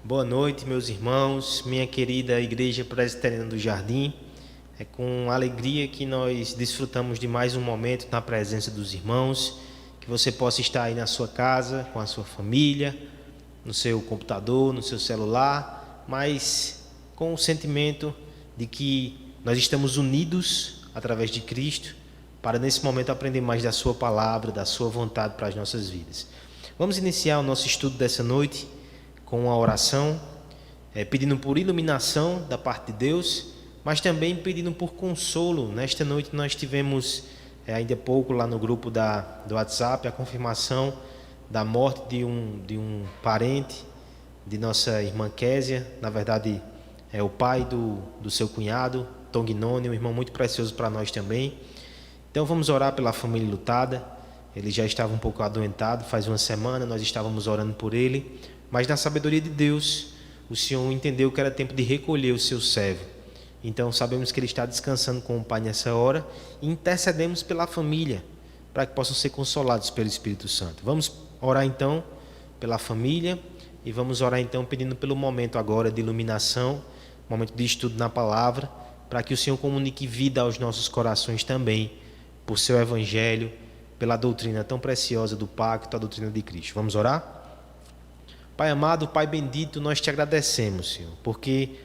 Boa noite, meus irmãos, minha querida Igreja Presbiteriana do Jardim. É com alegria que nós desfrutamos de mais um momento na presença dos irmãos, que você possa estar aí na sua casa, com a sua família, no seu computador, no seu celular, mas com o sentimento de que nós estamos unidos através de Cristo para nesse momento aprender mais da sua palavra, da sua vontade para as nossas vidas. Vamos iniciar o nosso estudo dessa noite com uma oração, pedindo por iluminação da parte de Deus, mas também pedindo por consolo. Nesta noite nós tivemos, ainda há pouco lá no grupo do WhatsApp, a confirmação da morte de um parente de nossa irmã Késia. Na verdade, é o pai do seu cunhado, Tongnoni, um irmão muito precioso para nós também. Então vamos orar pela família lutada. Ele já estava um pouco adoentado, faz uma semana nós estávamos orando por ele, mas na sabedoria de Deus, o Senhor entendeu que era tempo de recolher o seu servo. Então sabemos que ele está descansando com o Pai nessa hora e intercedemos pela família, para que possam ser consolados pelo Espírito Santo. Vamos orar então pela família e vamos orar então pedindo pelo momento agora de iluminação, momento de estudo na palavra, para que o Senhor comunique vida aos nossos corações também, por seu Evangelho, pela doutrina tão preciosa do pacto, a doutrina de Cristo. Vamos orar? Pai amado, Pai bendito, nós te agradecemos, Senhor, porque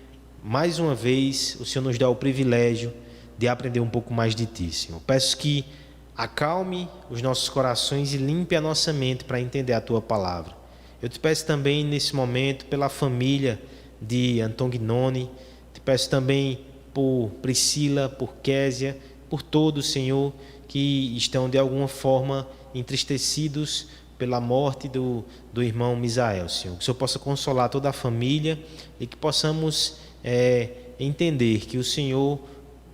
mais uma vez o Senhor nos dá o privilégio de aprender um pouco mais de Ti, Senhor. Peço que acalme os nossos corações e limpe a nossa mente para entender a Tua palavra. Eu te peço também nesse momento pela família de Antongnoni, te peço também por Priscila, por Késia, por todos, Senhor, que estão de alguma forma entristecidos pela morte do irmão Misael, Senhor. Que o Senhor possa consolar toda a família e que possamos entender que o Senhor,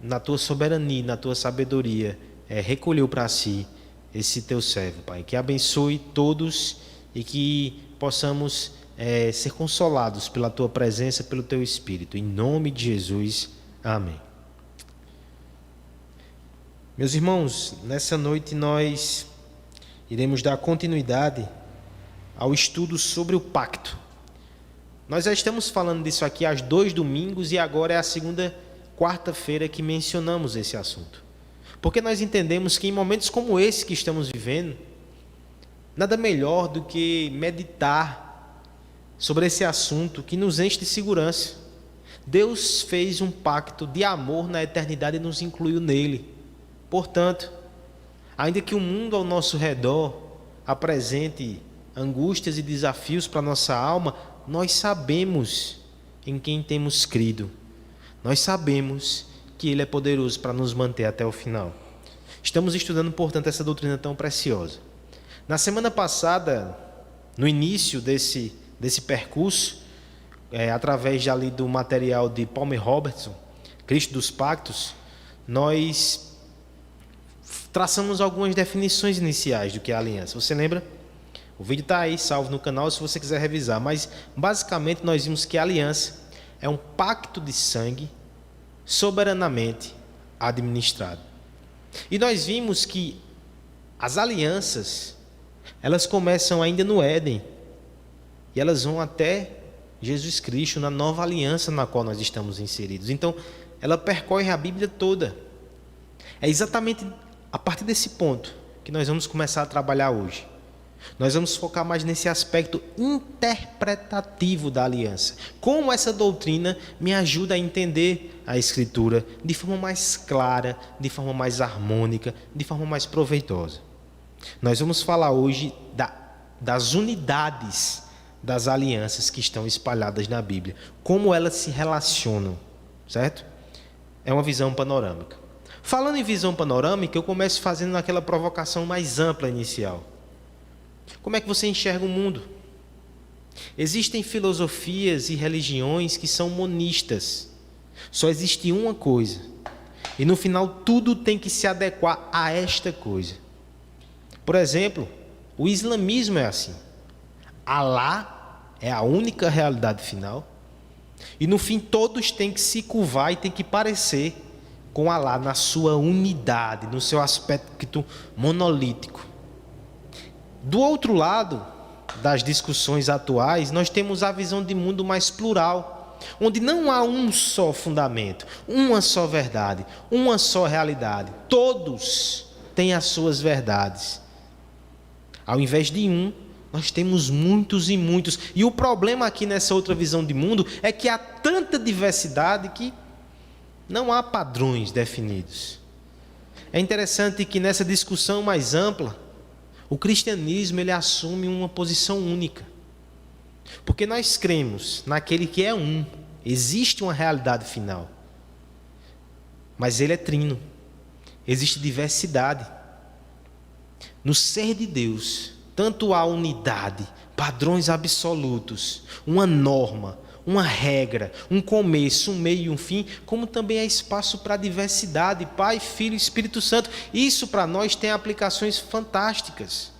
na Tua soberania, na Tua sabedoria, recolheu para si esse Teu servo, Pai. Que abençoe todos e que possamos ser consolados pela Tua presença, pelo Teu Espírito. Em nome de Jesus, amém. Meus irmãos, nessa noite nós iremos dar continuidade ao estudo sobre o pacto. Nós já estamos falando disso aqui há 2 domingos e agora é a segunda quarta-feira que mencionamos esse assunto. Porque nós entendemos que em momentos como esse que estamos vivendo, nada melhor do que meditar sobre esse assunto que nos enche de segurança. Deus fez um pacto de amor na eternidade e nos incluiu nele. Portanto, ainda que o mundo ao nosso redor apresente angústias e desafios para a nossa alma, nós sabemos em quem temos crido. Nós sabemos que Ele é poderoso para nos manter até o final. Estamos estudando, portanto, essa doutrina tão preciosa. Na semana passada, no início desse percurso, através ali do material de Palmer Robertson, Cristo dos Pactos, nós traçamos algumas definições iniciais do que é a aliança. Você lembra? O vídeo está aí, salvo no canal, se você quiser revisar. Mas, basicamente, nós vimos que a aliança é um pacto de sangue soberanamente administrado. E nós vimos que as alianças, elas começam ainda no Éden. E elas vão até Jesus Cristo, na nova aliança na qual nós estamos inseridos. Então, ela percorre a Bíblia toda. É exatamente a partir desse ponto que nós vamos começar a trabalhar hoje. Nós vamos focar mais nesse aspecto interpretativo da aliança. Como essa doutrina me ajuda a entender a Escritura de forma mais clara, de forma mais harmônica, de forma mais proveitosa. Nós vamos falar hoje das unidades das alianças que estão espalhadas na Bíblia. Como elas se relacionam, certo? É uma visão panorâmica. Falando em visão panorâmica, eu começo fazendo aquela provocação mais ampla inicial. Como é que você enxerga o mundo? Existem filosofias e religiões que são monistas. Só existe uma coisa. E no final tudo tem que se adequar a esta coisa. Por exemplo, o islamismo é assim. Alá é a única realidade final. E no fim todos têm que se curvar e têm que parecer com Alá na sua unidade, no seu aspecto monolítico. Do outro lado, das discussões atuais, nós temos a visão de mundo mais plural, onde não há um só fundamento, uma só verdade, uma só realidade. Todos têm as suas verdades. Ao invés de um, nós temos muitos e muitos. E o problema aqui nessa outra visão de mundo é que há tanta diversidade que não há padrões definidos. É interessante que nessa discussão mais ampla, o cristianismo ele assume uma posição única. Porque nós cremos naquele que é um. Existe uma realidade final. Mas ele é trino. Existe diversidade. No ser de Deus, tanto há unidade, padrões absolutos, uma norma, uma regra, um começo, um meio e um fim, como também há espaço para diversidade, Pai, Filho e Espírito Santo. Isso para nós tem aplicações fantásticas.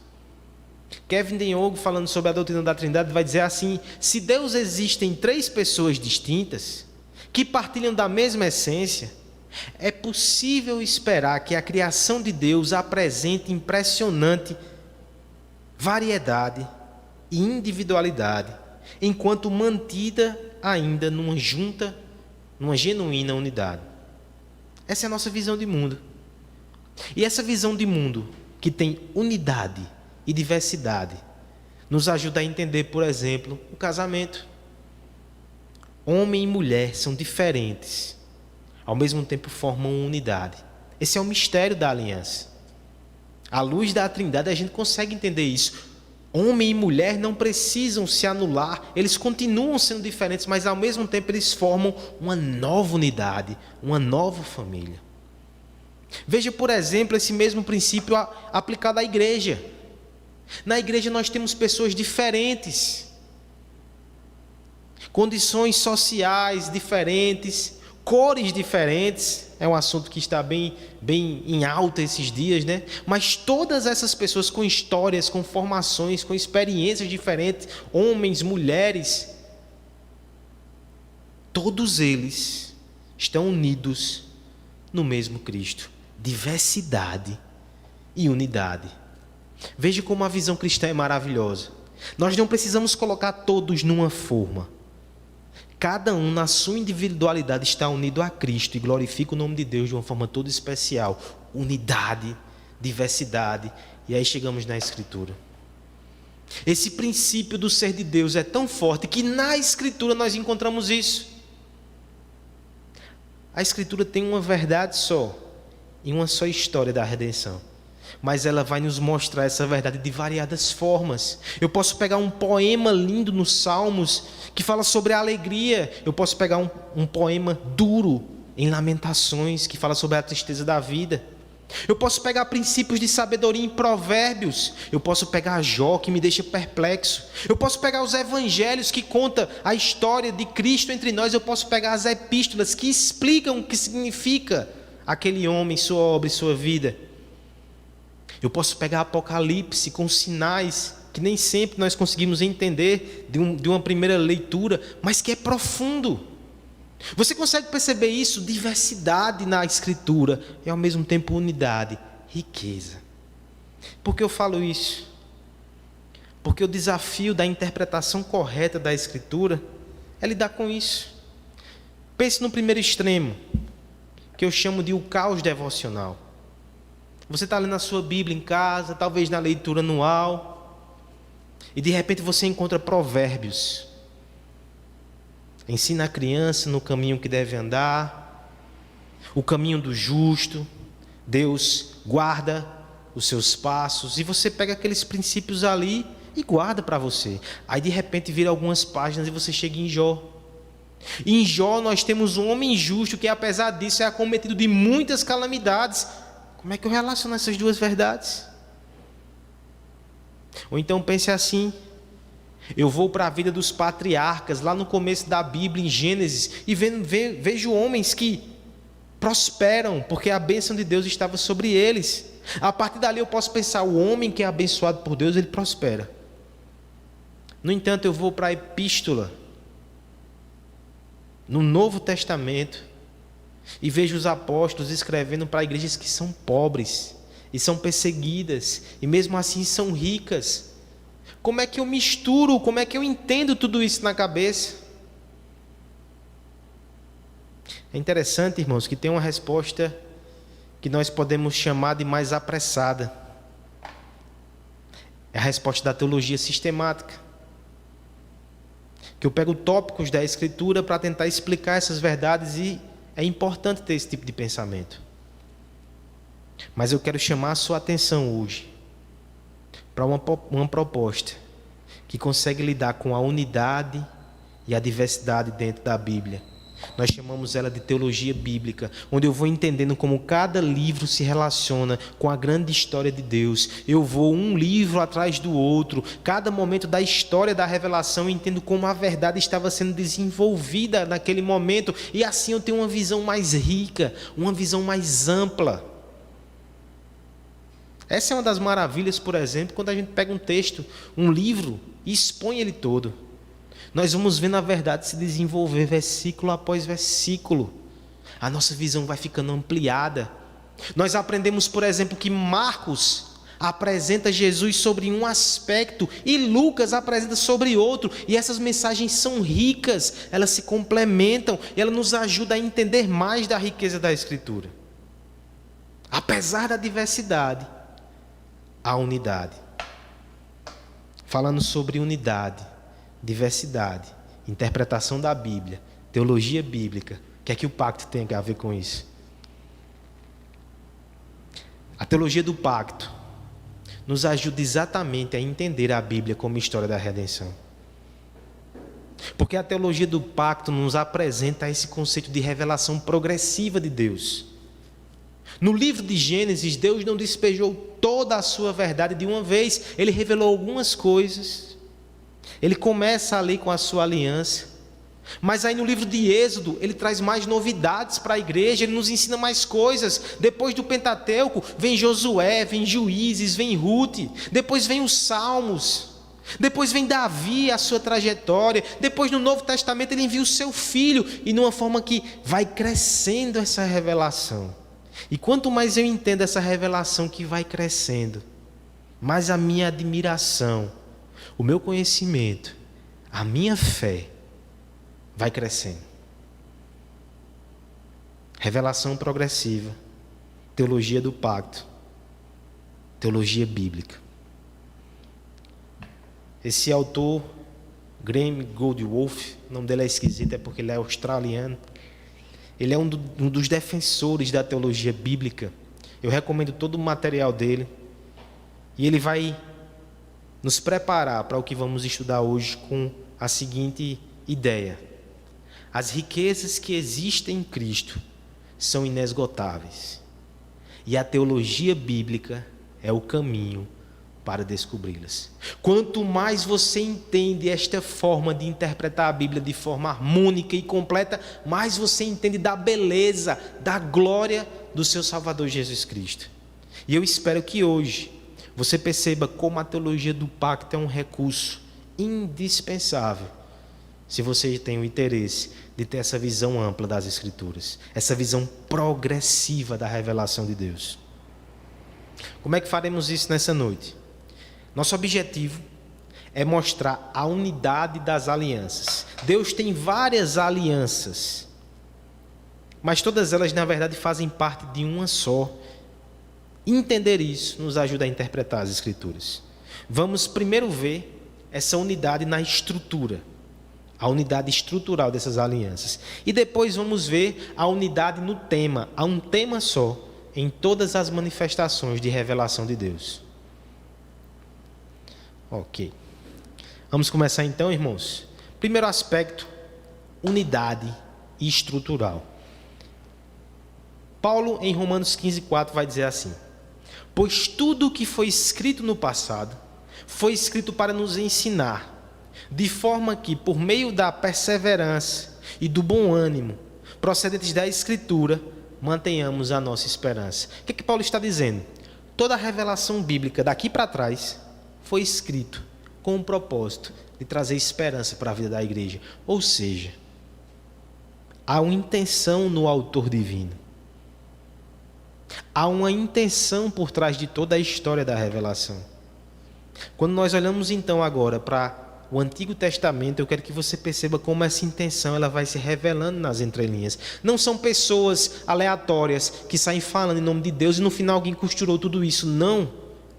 Kevin DeYoung, falando sobre a doutrina da Trindade, vai dizer assim: se Deus existe em 3 pessoas distintas, que partilham da mesma essência, é possível esperar que a criação de Deus apresente impressionante variedade e individualidade, enquanto mantida ainda numa genuína unidade. Essa é a nossa visão de mundo. E essa visão de mundo, que tem unidade e diversidade, nos ajuda a entender, por exemplo, o casamento. Homem e mulher são diferentes, ao mesmo tempo formam uma unidade. Esse é o mistério da aliança. À luz da Trindade a gente consegue entender isso. Homem e mulher não precisam se anular, eles continuam sendo diferentes, mas ao mesmo tempo eles formam uma nova unidade, uma nova família. Veja, por exemplo, esse mesmo princípio aplicado à igreja. Na igreja nós temos pessoas diferentes, condições sociais diferentes, cores diferentes. É um assunto que está bem em alta esses dias, né? Mas todas essas pessoas com histórias, com formações, com experiências diferentes, homens, mulheres, todos eles estão unidos no mesmo Cristo. Diversidade e unidade. Veja como a visão cristã é maravilhosa. Nós não precisamos colocar todos numa forma. Cada um, na sua individualidade, está unido a Cristo e glorifica o nome de Deus de uma forma toda especial. Unidade, diversidade. E aí chegamos na Escritura. Esse princípio do ser de Deus é tão forte que na Escritura nós encontramos isso. A Escritura tem uma verdade só e uma só história da redenção. Mas ela vai nos mostrar essa verdade de variadas formas. Eu posso pegar um poema lindo nos Salmos que fala sobre a alegria. Eu posso pegar um poema duro em Lamentações que fala sobre a tristeza da vida. Eu posso pegar princípios de sabedoria em Provérbios. Eu posso pegar Jó, que me deixa perplexo. Eu posso pegar os evangelhos que contam a história de Cristo entre nós. Eu posso pegar as epístolas que explicam o que significa aquele homem, sua obra e sua vida. Eu posso pegar Apocalipse com sinais que nem sempre nós conseguimos entender de uma primeira leitura, mas que é profundo. Você consegue perceber isso? Diversidade na Escritura e ao mesmo tempo unidade, riqueza. Por que eu falo isso? Porque o desafio da interpretação correta da Escritura é lidar com isso. Pense no primeiro extremo, que eu chamo de o caos devocional. Você está lendo a sua Bíblia em casa, talvez na leitura anual, e de repente você encontra Provérbios. Ensina a criança no caminho que deve andar, o caminho do justo, Deus guarda os seus passos, e você pega aqueles princípios ali e guarda para você. Aí de repente vira algumas páginas e você chega em Jó. E em Jó nós temos um homem justo que, apesar disso, é acometido de muitas calamidades. Como é que eu relaciono essas duas verdades? Ou então pense assim: eu vou para a vida dos patriarcas, lá no começo da Bíblia, em Gênesis, e vejo homens que prosperam, porque a bênção de Deus estava sobre eles. A partir dali eu posso pensar: o homem que é abençoado por Deus, ele prospera. No entanto, eu vou para a Epístola, no Novo Testamento, e vejo os apóstolos escrevendo para igrejas que são pobres, e são perseguidas, e mesmo assim são ricas. Como é que eu misturo? Como é que eu entendo tudo isso na cabeça? É interessante, irmãos, que tem uma resposta que nós podemos chamar de mais apressada. É a resposta da teologia sistemática. Que eu pego tópicos da Escritura para tentar explicar essas verdades, e é importante ter esse tipo de pensamento. Mas eu quero chamar a sua atenção hoje para uma proposta que consegue lidar com a unidade e a diversidade dentro da Bíblia. Nós chamamos ela de teologia bíblica, onde eu vou entendendo como cada livro se relaciona com a grande história de Deus. Eu vou um livro atrás do outro, cada momento da história da revelação, eu entendo como a verdade estava sendo desenvolvida naquele momento, e assim eu tenho uma visão mais rica, uma visão mais ampla. Essa é uma das maravilhas, por exemplo, quando a gente pega um texto, um livro, e expõe ele todo. Nós vamos vendo a verdade se desenvolver versículo após versículo. A nossa visão vai ficando ampliada. Nós aprendemos, por exemplo, que Marcos apresenta Jesus sobre um aspecto e Lucas apresenta sobre outro. E essas mensagens são ricas, elas se complementam e elas nos ajudam a entender mais da riqueza da Escritura. Apesar da diversidade, há unidade. Falando sobre unidade, diversidade, interpretação da Bíblia, teologia bíblica, o que é que o pacto tem a ver com isso? A teologia do pacto nos ajuda exatamente a entender a Bíblia como história da redenção. Porque a teologia do pacto nos apresenta esse conceito de revelação progressiva de Deus. No livro de Gênesis, Deus não despejou toda a sua verdade de uma vez. Ele revelou algumas coisas. Ele começa ali com a sua aliança. Mas aí no livro de Êxodo, ele traz mais novidades para a igreja. Ele nos ensina mais coisas. Depois do Pentateuco, vem Josué, vem Juízes, vem Rute. Depois vem os Salmos. Depois vem Davi, a sua trajetória. Depois no Novo Testamento ele envia o seu filho. E numa forma que vai crescendo essa revelação. E quanto mais eu entendo essa revelação que vai crescendo, mais a minha admiração, o meu conhecimento, a minha fé vai crescendo. Revelação progressiva, teologia do pacto, teologia bíblica. Esse autor, Graham Goldsworth, o nome dele é esquisito, é porque ele é australiano. Ele é um dos defensores da teologia bíblica. Eu recomendo todo o material dele. E ele vai nos preparar para o que vamos estudar hoje com a seguinte ideia: as riquezas que existem em Cristo são inesgotáveis. E a teologia bíblica é o caminho para descobri-las. Quanto mais você entende esta forma de interpretar a Bíblia de forma harmônica e completa, mais você entende da beleza, da glória do seu Salvador Jesus Cristo. E eu espero que hoje você perceba como a teologia do pacto é um recurso indispensável, se você tem o interesse de ter essa visão ampla das Escrituras, essa visão progressiva da revelação de Deus. Como é que faremos isso nessa noite? Nosso objetivo é mostrar a unidade das alianças. Deus tem várias alianças, mas todas elas, na verdade, fazem parte de uma só. Entender isso nos ajuda a interpretar as Escrituras. Vamos primeiro ver essa unidade na estrutura, a unidade estrutural dessas alianças. E depois vamos ver a unidade no tema. Há um tema só em todas as manifestações de revelação de Deus. Ok. Vamos começar então, irmãos. Primeiro aspecto, unidade estrutural. Paulo, em Romanos 15:4, vai dizer assim: pois tudo o que foi escrito no passado foi escrito para nos ensinar, de forma que, por meio da perseverança e do bom ânimo procedentes da Escritura, mantenhamos a nossa esperança. O que Paulo está dizendo? Toda a revelação bíblica daqui para trás foi escrito com o propósito de trazer esperança para a vida da igreja. Ou seja, há uma intenção no autor divino. Há uma intenção por trás de toda a história da revelação. Quando nós olhamos então agora para o Antigo Testamento, eu quero que você perceba como essa intenção ela vai se revelando nas entrelinhas. Não são pessoas aleatórias que saem falando em nome de Deus e no final alguém costurou tudo isso. Não.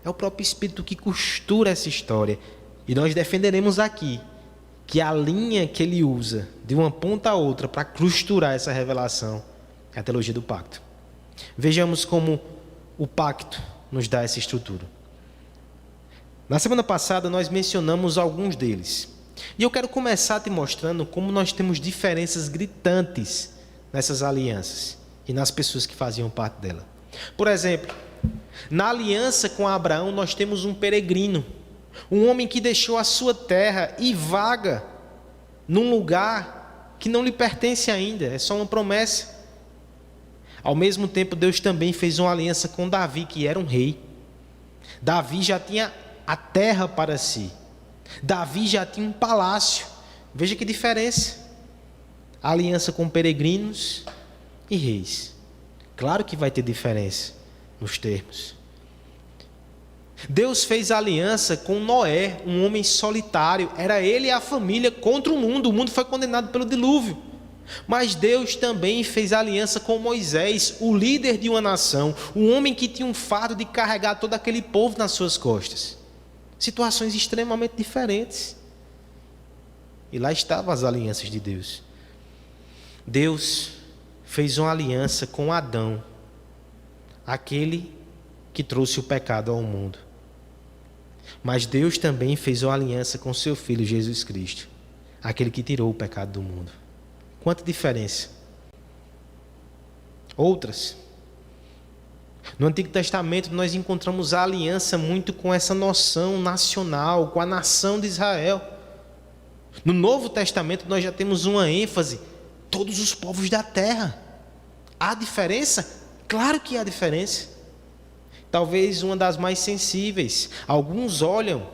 É o próprio Espírito que costura essa história. E nós defenderemos aqui que a linha que ele usa de uma ponta a outra para costurar essa revelação é a teologia do pacto. Vejamos como o pacto nos dá essa estrutura. Na semana passada nós mencionamos alguns deles. E eu quero começar te mostrando como nós temos diferenças gritantes nessas alianças e nas pessoas que faziam parte dela. Por exemplo, na aliança com Abraão nós temos um peregrino, um homem que deixou a sua terra e vaga num lugar que não lhe pertence ainda, é só uma promessa. Ao mesmo tempo, Deus também fez uma aliança com Davi, que era um rei. Davi já tinha a terra para si. Davi já tinha um palácio. Veja que diferença. A aliança com peregrinos e reis. Claro que vai ter diferença nos termos. Deus fez aliança com Noé, um homem solitário. Era ele e a família contra o mundo. O mundo foi condenado pelo dilúvio. Mas Deus também fez aliança com Moisés, o líder de uma nação, um homem que tinha um fardo de carregar todo aquele povo nas suas costas. Situações extremamente diferentes. E lá estavam as alianças de Deus. Deus fez uma aliança com Adão, aquele que trouxe o pecado ao mundo. Mas Deus também fez uma aliança com seu Filho Jesus Cristo, aquele que tirou o pecado do mundo. Quanta diferença. Outras. No Antigo Testamento nós encontramos a aliança muito com essa noção nacional, com a nação de Israel. No Novo Testamento nós já temos uma ênfase, todos os povos da terra. Há diferença? Claro que há diferença. Talvez uma das mais sensíveis. Alguns olham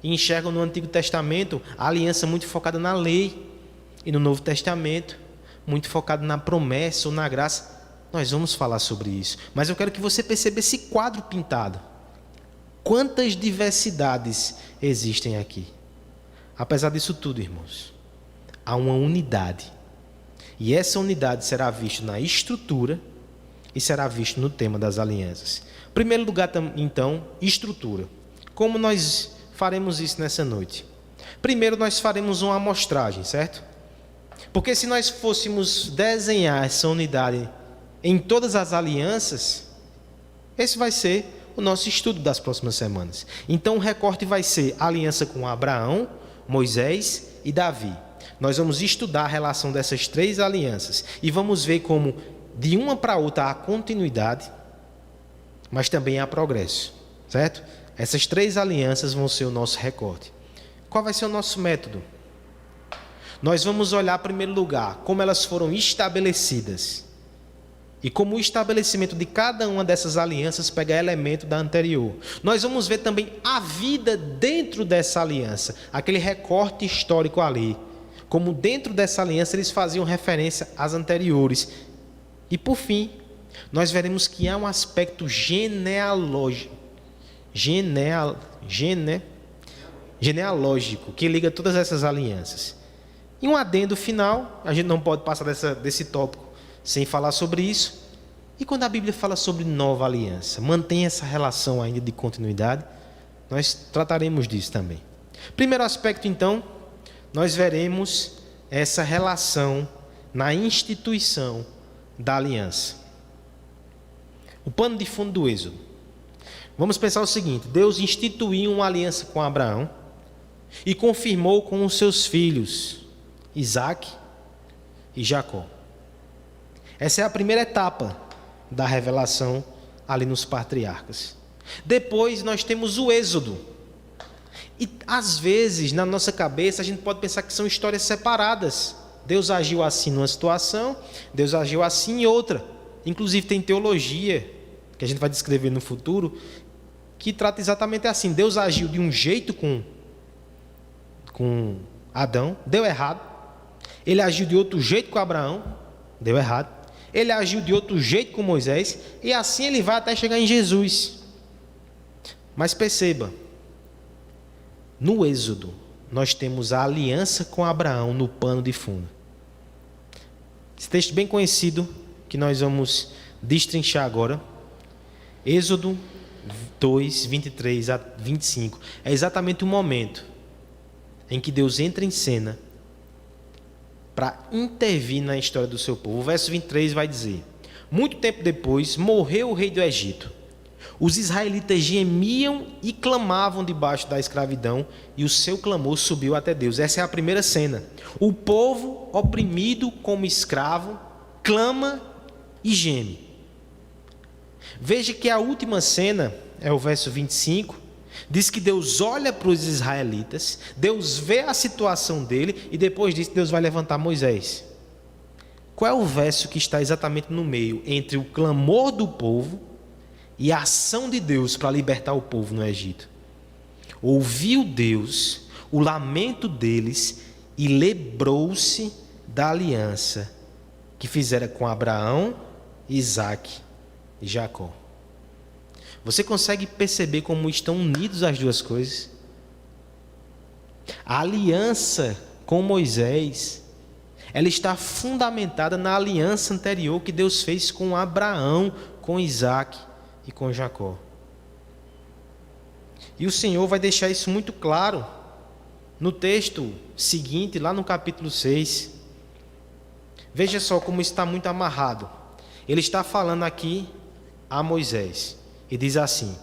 e enxergam no Antigo Testamento a aliança muito focada na lei. E no Novo Testamento, muito focado na promessa ou na graça. Nós vamos falar sobre isso. Mas eu quero que você perceba esse quadro pintado. Quantas diversidades existem aqui. Apesar disso tudo, irmãos, há uma unidade. E essa unidade será vista na estrutura e será vista no tema das alianças. Em primeiro lugar, então, estrutura. Como nós faremos isso nessa noite? Primeiro, nós faremos uma amostragem, certo? Porque se nós fôssemos desenhar essa unidade em todas as alianças, esse vai ser o nosso estudo das próximas semanas. Então o recorte vai ser a aliança com Abraão, Moisés e Davi. Nós vamos estudar a relação dessas três alianças e vamos ver como de uma para outra há continuidade, mas também há progresso, certo? Essas três alianças vão ser o nosso recorte. Qual vai ser o nosso método? Nós vamos olhar, em primeiro lugar, como elas foram estabelecidas. E como o estabelecimento de cada uma dessas alianças pega elemento da anterior. Nós vamos ver também a vida dentro dessa aliança. Aquele recorte histórico ali. Como dentro dessa aliança eles faziam referência às anteriores. E por fim, nós veremos que há um aspecto genealógico. Genealógico que liga todas essas alianças. E um adendo final, a gente não pode passar desse tópico sem falar sobre isso. E quando a Bíblia fala sobre nova aliança, mantém essa relação ainda de continuidade, nós trataremos disso também. Primeiro aspecto, então, nós veremos essa relação na instituição da aliança. O pano de fundo do Êxodo. Vamos pensar o seguinte: Deus instituiu uma aliança com Abraão e confirmou com os seus filhos, Isaque e Jacó. Essa é a primeira etapa da revelação ali nos patriarcas. Depois nós temos o Êxodo. E às vezes na nossa cabeça a gente pode pensar que são histórias separadas. Deus agiu assim numa situação, Deus agiu assim em outra. Inclusive tem teologia, que a gente vai descrever no futuro, que trata exatamente assim. Deus agiu de um jeito com Adão, deu errado. Ele agiu de outro jeito com Abraão, deu errado. Ele agiu de outro jeito com Moisés, e assim ele vai até chegar em Jesus. Mas perceba, No Êxodo, nós temos a aliança com Abraão no pano de fundo. Esse texto bem conhecido, que nós vamos destrinchar agora, Êxodo 2, 23 a 25, é exatamente o momento em que Deus entra em cena para intervir na história do seu povo. O verso 23 vai dizer: muito tempo depois, morreu o rei do Egito. Os israelitas gemiam e clamavam debaixo da escravidão, e o seu clamor subiu até Deus. Essa é a primeira cena. O povo, oprimido como escravo, clama e geme. Veja que a última cena, é o verso 25, diz que Deus olha para os israelitas, Deus vê a situação dele, e depois disso Deus vai levantar Moisés. Qual é o verso que está exatamente no meio entre o clamor do povo e a ação de Deus para libertar o povo no Egito? Ouviu Deus o lamento deles e lembrou-se da aliança que fizera com Abraão, Isaque e Jacó. Você consegue perceber como estão unidos as duas coisas? A aliança com Moisés, ela está fundamentada na aliança anterior que Deus fez com Abraão, com Isaque e com Jacó. E o Senhor vai deixar isso muito claro no texto seguinte, lá no capítulo 6. Veja só como está muito amarrado. Ele está falando aqui a Moisés e diz assim,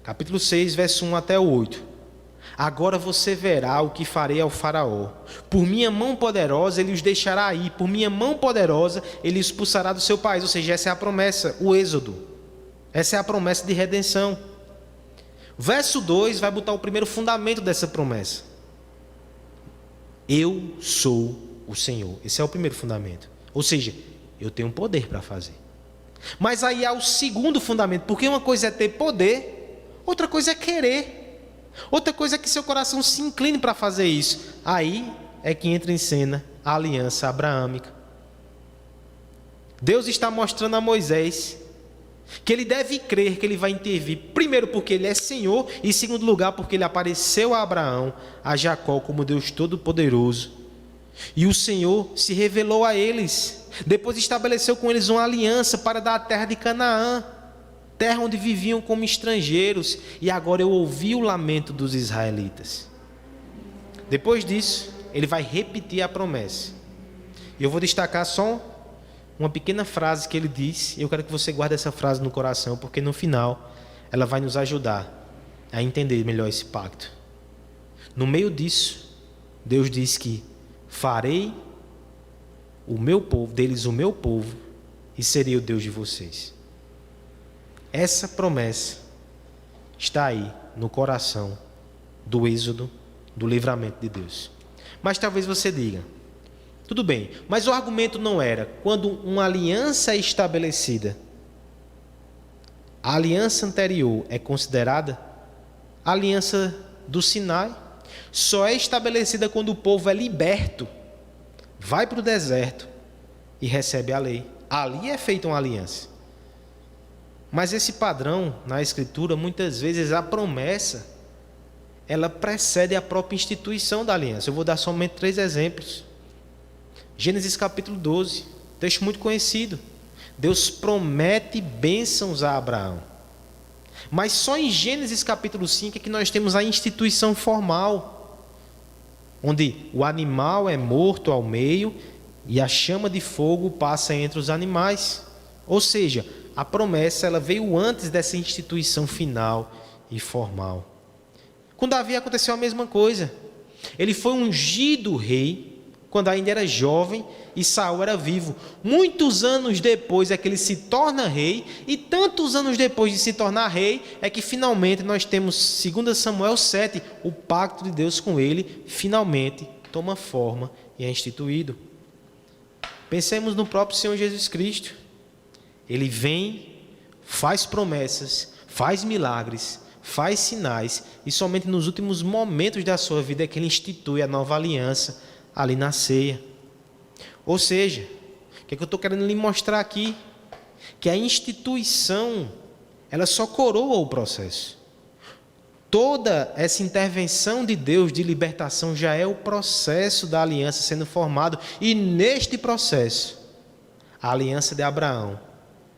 capítulo 6, verso 1 até o 8: agora você verá o que farei ao faraó. Por minha mão poderosa ele os deixará ir, por minha mão poderosa ele os expulsará do seu país. Ou seja, essa é a promessa, o Êxodo. Essa é a promessa de redenção. Verso 2 vai botar o primeiro fundamento dessa promessa. Eu sou o Senhor. Esse é o primeiro fundamento. Ou seja, eu tenho poder para fazer. Mas aí há o segundo fundamento, porque uma coisa é ter poder, outra coisa é querer, outra coisa é que seu coração se incline para fazer isso. Aí é que entra em cena a aliança abraâmica. Deus está mostrando a Moisés que ele deve crer que ele vai intervir, primeiro porque ele é Senhor, e em segundo lugar porque ele apareceu a Abraão, a Jacó como Deus Todo-Poderoso, e o Senhor se revelou a eles. Depois estabeleceu com eles uma aliança para dar a terra de Canaã, terra onde viviam como estrangeiros, e agora eu ouvi o lamento dos israelitas. Depois disso, ele vai repetir a promessa. E eu vou destacar só uma pequena frase que ele disse, e eu quero que você guarde essa frase no coração, porque no final ela vai nos ajudar a entender melhor esse pacto. No meio disso, Deus diz que farei o meu povo, deles o meu povo, e serei o Deus de vocês. Essa promessa está aí no coração do Êxodo, do livramento de Deus. Mas talvez você diga, tudo bem, mas o argumento não era quando uma aliança é estabelecida, a aliança anterior é considerada a aliança do Sinai, só é estabelecida quando o povo é liberto, vai para o deserto e recebe a lei. Ali é feita uma aliança. Mas esse padrão na Escritura, muitas vezes a promessa, ela precede a própria instituição da aliança. Eu vou dar somente 3 exemplos. Gênesis capítulo 12, texto muito conhecido. Deus promete bênçãos a Abraão. Mas só em Gênesis capítulo 5 é que nós temos a instituição formal, onde o animal é morto ao meio e a chama de fogo passa entre os animais. Ou seja, a promessa ela veio antes dessa instituição final e formal. Com Davi aconteceu a mesma coisa. Ele foi ungido rei quando ainda era jovem e Saul era vivo. Muitos anos depois é que ele se torna rei, e tantos anos depois de se tornar rei é que finalmente nós temos 2 Samuel 7, o pacto de Deus com ele finalmente toma forma e é instituído. Pensemos no próprio Senhor Jesus Cristo. Ele vem, faz promessas, faz milagres, faz sinais, e somente nos últimos momentos da sua vida é que ele institui a nova aliança ali na ceia. Ou seja, o que eu estou querendo lhe mostrar aqui? Que a instituição, ela só coroa o processo. toda essa intervenção de Deus de libertação já é o processo da aliança sendo formado. E neste processo, a aliança de Abraão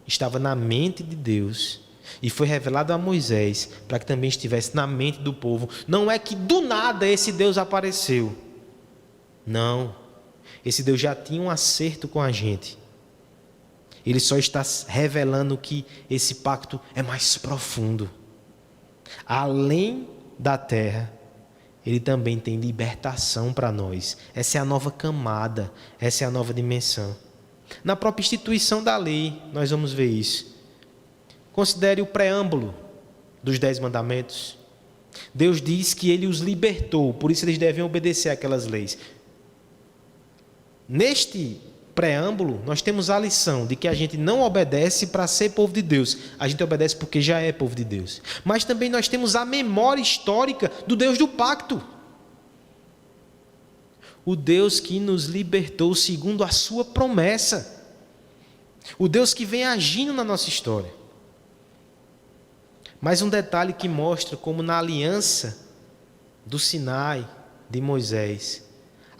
estava na mente de Deus e foi revelado a Moisés para que também estivesse na mente do povo. Não é que do nada esse Deus apareceu. Não. Esse Deus já tinha um acerto com a gente. Ele só está revelando que esse pacto é mais profundo. Além da terra, ele também tem libertação para nós. Essa é a nova camada, essa é a nova dimensão. Na própria instituição da lei, nós vamos ver isso. Considere o preâmbulo dos 10 mandamentos. Deus diz que ele os libertou, por isso eles devem obedecer àquelas leis. Neste preâmbulo, nós temos a lição de que a gente não obedece para ser povo de Deus. A gente obedece porque já é povo de Deus. Mas também nós temos a memória histórica do Deus do pacto. O Deus que nos libertou segundo a sua promessa. O Deus que vem agindo na nossa história. Mais um detalhe que mostra como na aliança do Sinai de Moisés,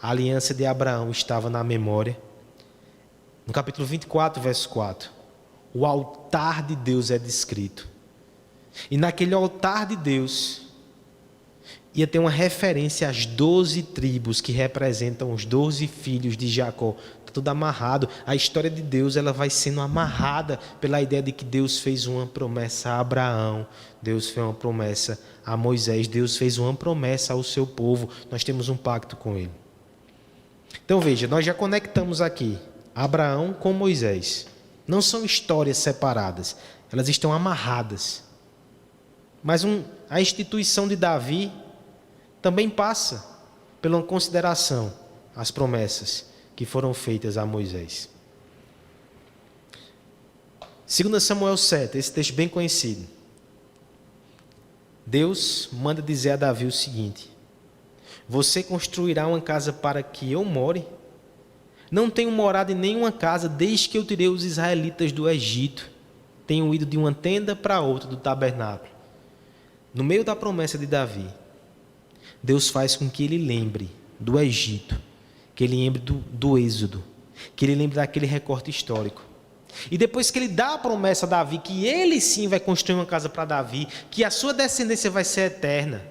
a aliança de Abraão estava na memória. No capítulo 24, verso 4, o altar de Deus é descrito. E naquele altar de Deus ia ter uma referência às 12 tribos que representam os 12 filhos de Jacó. Está tudo amarrado. A história de Deus ela vai sendo amarrada pela ideia de que Deus fez uma promessa a Abraão, Deus fez uma promessa a Moisés, Deus fez uma promessa ao seu povo. Nós temos um pacto com ele. Então veja, nós já conectamos aqui Abraão com Moisés. Não são histórias separadas, elas estão amarradas. Mas a instituição de Davi também passa pela consideração às promessas que foram feitas a Moisés. 2 Samuel 7, esse texto bem conhecido. Deus manda dizer a Davi o seguinte: você construirá uma casa para que eu more? Não tenho morado em nenhuma casa desde que eu tirei os israelitas do Egito. Tenho ido de uma tenda para outra do tabernáculo. No meio da promessa de Davi, Deus faz com que ele lembre do Egito, que ele lembre do Êxodo, que ele lembre daquele recorte histórico. E depois que ele dá a promessa a Davi, que ele sim vai construir uma casa para Davi, que a sua descendência vai ser eterna,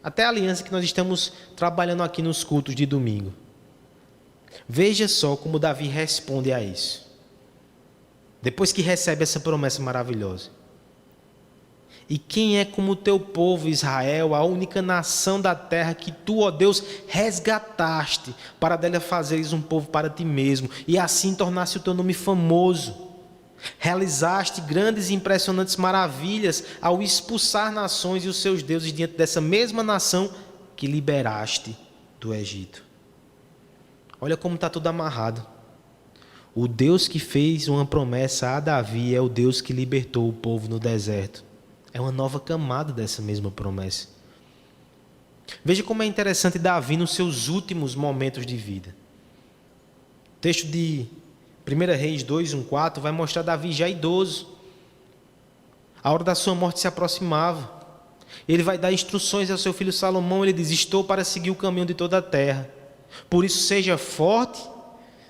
até a aliança que nós estamos trabalhando aqui nos cultos de domingo. Veja só como Davi responde a isso. Depois que recebe essa promessa maravilhosa. E quem é como o teu povo Israel, a única nação da terra que tu, ó Deus, resgataste para dela fazeres um povo para ti mesmo e assim tornasse o teu nome famoso. Realizaste grandes e impressionantes maravilhas ao expulsar nações e os seus deuses diante dessa mesma nação que liberaste do Egito. Olha como está tudo amarrado. O Deus que fez uma promessa a Davi é o Deus que libertou o povo no deserto. É uma nova camada dessa mesma promessa. Veja como é interessante Davi nos seus últimos momentos de vida. O texto de 1 Reis 2, 1, 4 vai mostrar Davi já idoso. A hora da sua morte se aproximava. Ele vai dar instruções ao seu filho Salomão. Ele diz: estou para seguir o caminho de toda a terra. Por isso seja forte,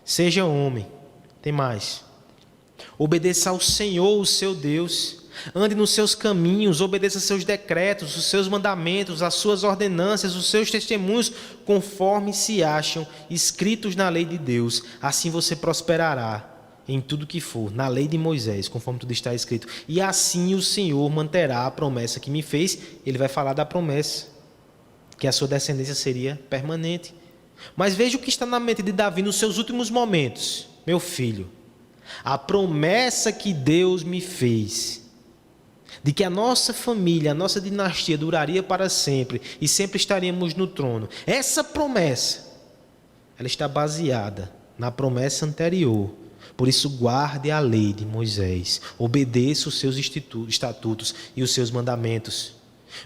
seja homem. Tem mais. Obedeça ao Senhor, o seu Deus. Ande nos seus caminhos, obedeça seus decretos, os seus mandamentos, as suas ordenanças, os seus testemunhos, conforme se acham escritos na lei de Deus. Assim você prosperará em tudo que for, na lei de Moisés, conforme tudo está escrito. E assim o Senhor manterá a promessa que me fez. Ele vai falar da promessa, que a sua descendência seria permanente. Mas veja o que está na mente de Davi nos seus últimos momentos. Meu filho, a promessa que Deus me fez, de que a nossa família, a nossa dinastia duraria para sempre e sempre estaríamos no trono. Essa promessa, ela está baseada na promessa anterior. Por isso guarde a lei de Moisés, obedeça os seus estatutos e os seus mandamentos.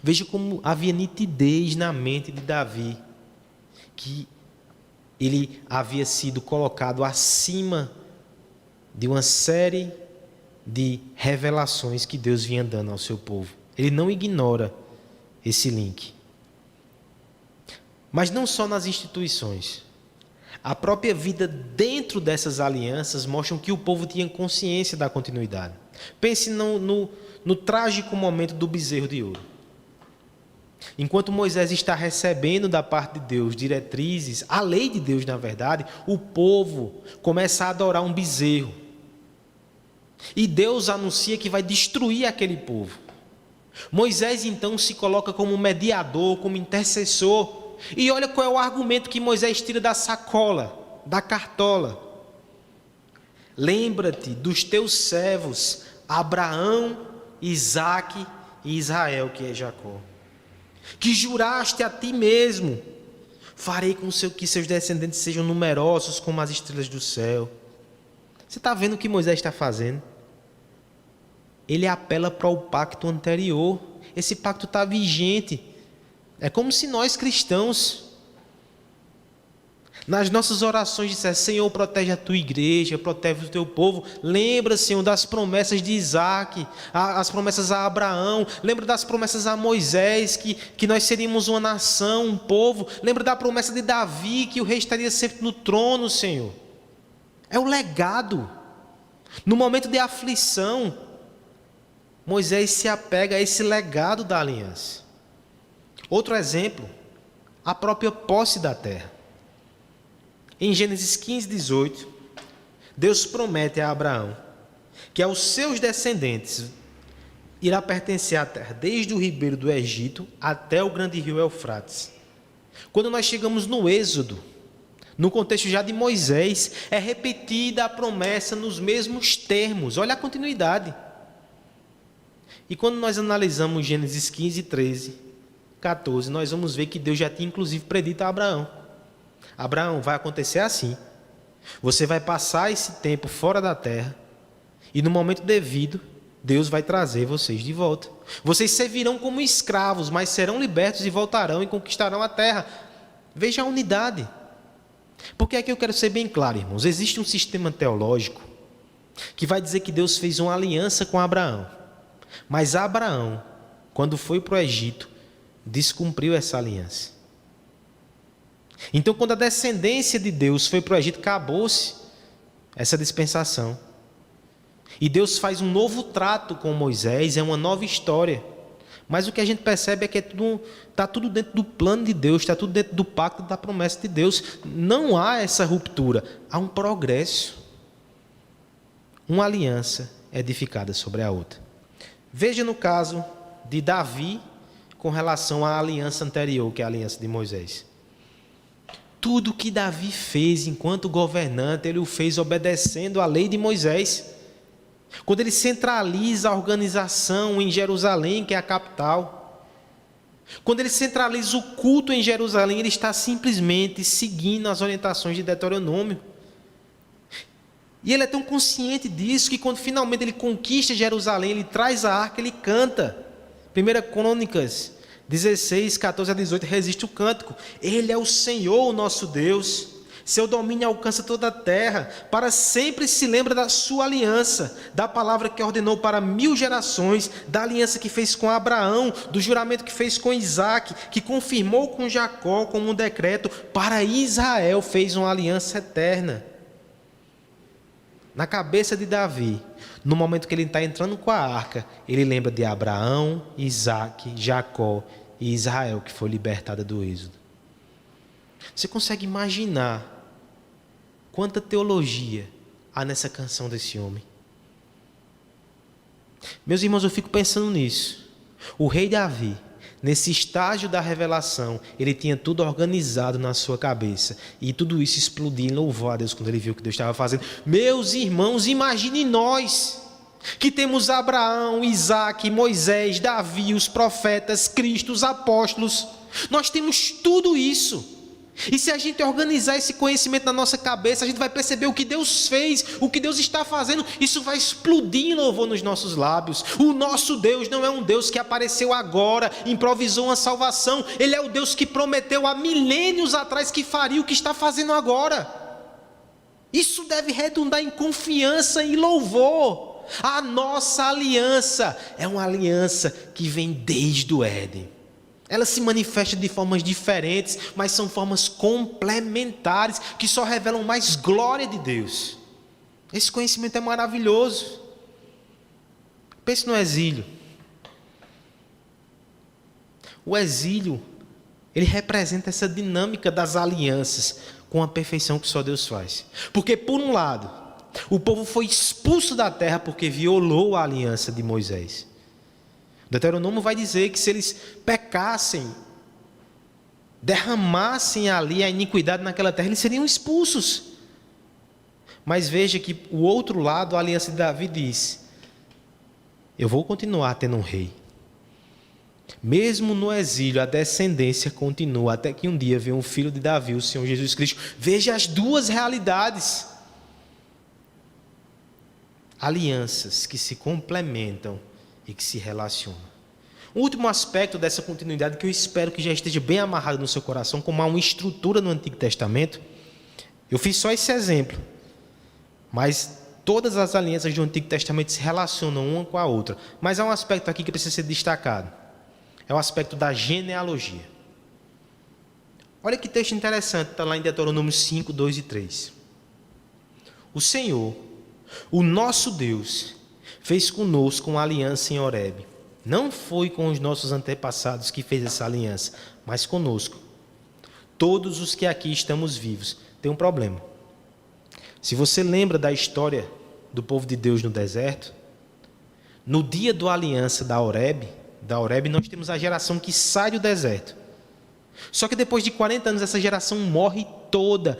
Veja como havia nitidez na mente de Davi, que ele havia sido colocado acima de uma série de revelações que Deus vinha dando ao seu povo. Ele não ignora esse link. Mas não só nas instituições. A própria vida dentro dessas alianças mostram que o povo tinha consciência da continuidade. Pense no trágico momento do bezerro de ouro. Enquanto Moisés está recebendo da parte de Deus diretrizes, a lei de Deus, na verdade, o povo começa a adorar um bezerro. E Deus anuncia que vai destruir aquele povo. Moisés então se coloca como mediador, como intercessor. E olha qual é o argumento que Moisés tira da sacola, da cartola. Lembra-te dos teus servos, Abraão, Isaque e Israel, que é Jacó, que juraste a ti mesmo: farei com que seus descendentes sejam numerosos como as estrelas do céu. Você está vendo o que Moisés está fazendo? Ele apela para o pacto anterior. Esse pacto está vigente. É como se nós cristãos, nas nossas orações, dissessem: Senhor, protege a tua igreja, protege o teu povo. Lembra, Senhor, das promessas de Isaque, as promessas a Abraão. Lembra das promessas a Moisés, que nós seríamos uma nação, um povo. Lembra da promessa de Davi, que o rei estaria sempre no trono, Senhor. É o legado. No momento de aflição, Moisés se apega a esse legado da aliança. Outro exemplo, a própria posse da terra. Em Gênesis 15, 18, Deus promete a Abraão que aos seus descendentes irá pertencer a terra desde o ribeiro do Egito até o grande rio Eufrates. Quando nós chegamos no Êxodo, no contexto já de Moisés, é repetida a promessa nos mesmos termos. Olha a continuidade. E quando nós analisamos Gênesis 15, 13, 14, nós vamos ver que Deus já tinha inclusive predito a Abraão. Abraão, vai acontecer assim. Você vai passar esse tempo fora da terra e no momento devido, Deus vai trazer vocês de volta. Vocês servirão como escravos, mas serão libertos e voltarão e conquistarão a terra. Veja a unidade. Porque aqui eu quero ser bem claro, irmãos. Existe um sistema teológico que vai dizer que Deus fez uma aliança com Abraão. Mas Abraão, quando foi para o Egito, descumpriu essa aliança. Então, quando a descendência de Deus foi para o Egito, acabou-se essa dispensação. E Deus faz um novo trato com Moisés, é uma nova história. Mas o que a gente percebe é que está tudo dentro do plano de Deus, está tudo dentro do pacto da promessa de Deus. Não há essa ruptura, há um progresso. Uma aliança edificada sobre a outra. Veja no caso de Davi com relação à aliança anterior, que é a aliança de Moisés. Tudo que Davi fez enquanto governante, ele o fez obedecendo à lei de Moisés. Quando ele centraliza a organização em Jerusalém, que é a capital, quando ele centraliza o culto em Jerusalém, ele está simplesmente seguindo as orientações de Deuteronômio. E ele é tão consciente disso que quando finalmente ele conquista Jerusalém, ele traz a arca, ele canta. 1 Crônicas 16, 14 a 18, resiste o cântico. Ele é o Senhor, o nosso Deus. Seu domínio alcança toda a terra. Para sempre se lembra da sua aliança, da palavra que ordenou para 1000 gerações, da aliança que fez com Abraão, do juramento que fez com Isaque, que confirmou com Jacó como um decreto. Para Israel fez uma aliança eterna. Na cabeça de Davi, no momento que ele está entrando com a arca, ele lembra de Abraão, Isaque, Jacó e Israel, que foi libertada do êxodo. Você consegue imaginar quanta teologia há nessa canção desse homem? Meus irmãos, eu fico pensando nisso. O rei Davi, nesse estágio da revelação, ele tinha tudo organizado na sua cabeça. E tudo isso explodia em louvor a Deus quando ele viu o que Deus estava fazendo. Meus irmãos, imagine nós, que temos Abraão, Isaque, Moisés, Davi, os profetas, Cristo, os apóstolos. Nós temos tudo isso. E se a gente organizar esse conhecimento na nossa cabeça, a gente vai perceber o que Deus fez, o que Deus está fazendo. Isso vai explodir em louvor nos nossos lábios. O nosso Deus não é um Deus que apareceu agora, improvisou uma salvação. Ele é o Deus que prometeu há milênios atrás que faria o que está fazendo agora. Isso deve redundar em confiança e louvor. A nossa aliança é uma aliança que vem desde o Éden. Ela se manifesta de formas diferentes, mas são formas complementares que só revelam mais glória de Deus. Esse conhecimento é maravilhoso. Pense no exílio. O exílio, ele representa essa dinâmica das alianças com a perfeição que só Deus faz. Porque, por um lado, o povo foi expulso da terra porque violou a aliança de Moisés. O Deuteronômio vai dizer que se eles pecassem, derramassem ali a iniquidade naquela terra, eles seriam expulsos. Mas veja que o outro lado, a aliança de Davi diz: eu vou continuar tendo um rei. Mesmo no exílio, a descendência continua, até que um dia venha um filho de Davi, o Senhor Jesus Cristo. Veja as duas realidades. Alianças que se complementam e que se relacionam. O último aspecto dessa continuidade, que eu espero que já esteja bem amarrado no seu coração, como há uma estrutura no Antigo Testamento. Eu fiz só esse exemplo, mas todas as alianças do Antigo Testamento se relacionam uma com a outra. Mas há um aspecto aqui que precisa ser destacado. É o aspecto da genealogia. Olha que texto interessante, está lá em Deuteronômio 5, 2 e 3. O Senhor, o nosso Deus, fez conosco uma aliança em Horebe. Não foi com os nossos antepassados que fez essa aliança, mas conosco. Todos os que aqui estamos vivos. Tem um problema. Se você lembra da história do povo de Deus no deserto, no dia da aliança da Horebe, nós temos a geração que sai do deserto. Só que depois de 40 anos essa geração morre toda.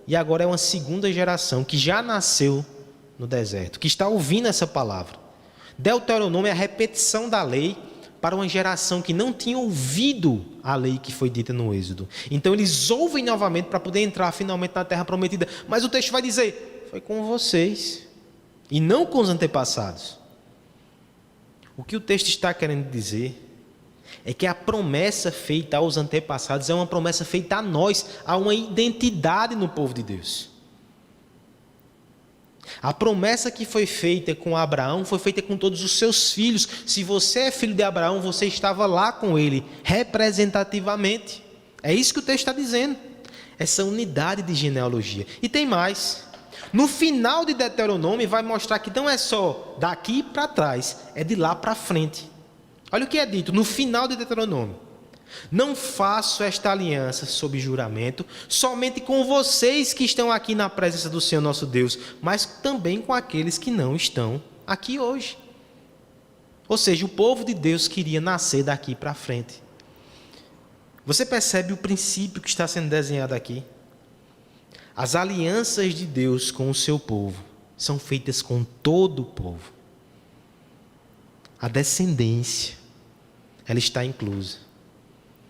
E agora é uma segunda geração que já nasceu no deserto, que está ouvindo essa palavra. Deuteronômio é a repetição da lei para uma geração que não tinha ouvido a lei que foi dita no Êxodo. Então eles ouvem novamente para poder entrar finalmente na terra prometida. Mas o texto vai dizer: foi com vocês e não com os antepassados. O que o texto está querendo dizer é que a promessa feita aos antepassados é uma promessa feita a nós, há uma identidade no povo de Deus. A promessa que foi feita com Abraão foi feita com todos os seus filhos. Se você é filho de Abraão, você estava lá com ele, representativamente. É isso que o texto está dizendo. Essa unidade de genealogia. E tem mais. No final de Deuteronômio vai mostrar que não é só daqui para trás, é de lá para frente. Olha o que é dito no final de Deuteronômio: não faço esta aliança sob juramento somente com vocês que estão aqui na presença do Senhor nosso Deus, mas também com aqueles que não estão aqui hoje. Ou seja, o povo de Deus queria nascer daqui para frente. Você percebe o princípio que está sendo desenhado aqui? As alianças de Deus com o seu povo são feitas com todo o povo. A descendência, ela está inclusa.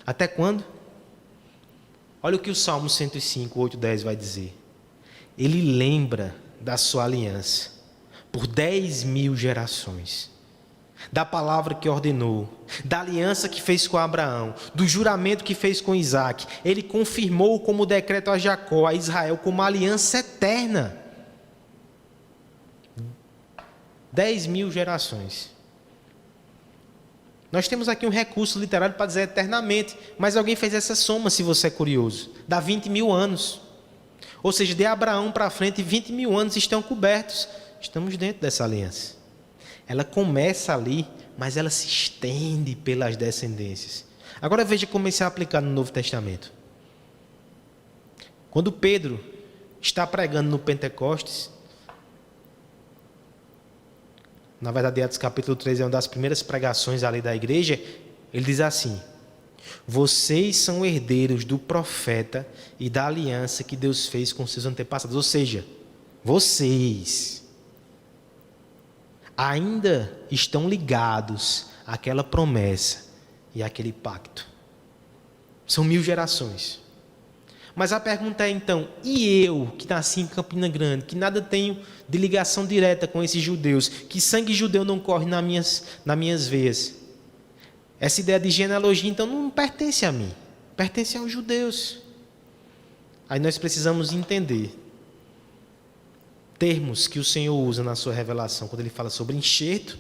Até quando? Olha o que o Salmo 105, 8, 10 vai dizer. Ele lembra da sua aliança por 10.000 gerações. Da palavra que ordenou, da aliança que fez com Abraão, do juramento que fez com Isaac. Ele confirmou como decreto a Jacó, a Israel, como aliança eterna. 10.000 gerações. Nós temos aqui um recurso literário para dizer eternamente, mas alguém fez essa soma, se você é curioso. Dá 20.000 anos. Ou seja, de Abraão para frente, 20.000 anos estão cobertos. Estamos dentro dessa aliança. Ela começa ali, mas ela se estende pelas descendências. Agora veja como isso é aplicado no Novo Testamento. Quando Pedro está pregando no Pentecostes, na verdade, Atos capítulo 3 é uma das primeiras pregações ali da igreja, ele diz assim: vocês são herdeiros do profeta e da aliança que Deus fez com seus antepassados. Ou seja, vocês ainda estão ligados àquela promessa e àquele pacto. São 1000 gerações. Mas a pergunta é então, e eu, que nasci em Campina Grande, que nada tenho de ligação direta com esses judeus, que sangue judeu não corre nas minhas veias? Essa ideia de genealogia, então, não pertence a mim, pertence aos judeus. Aí nós precisamos entender termos que o Senhor usa na sua revelação, quando ele fala sobre enxerto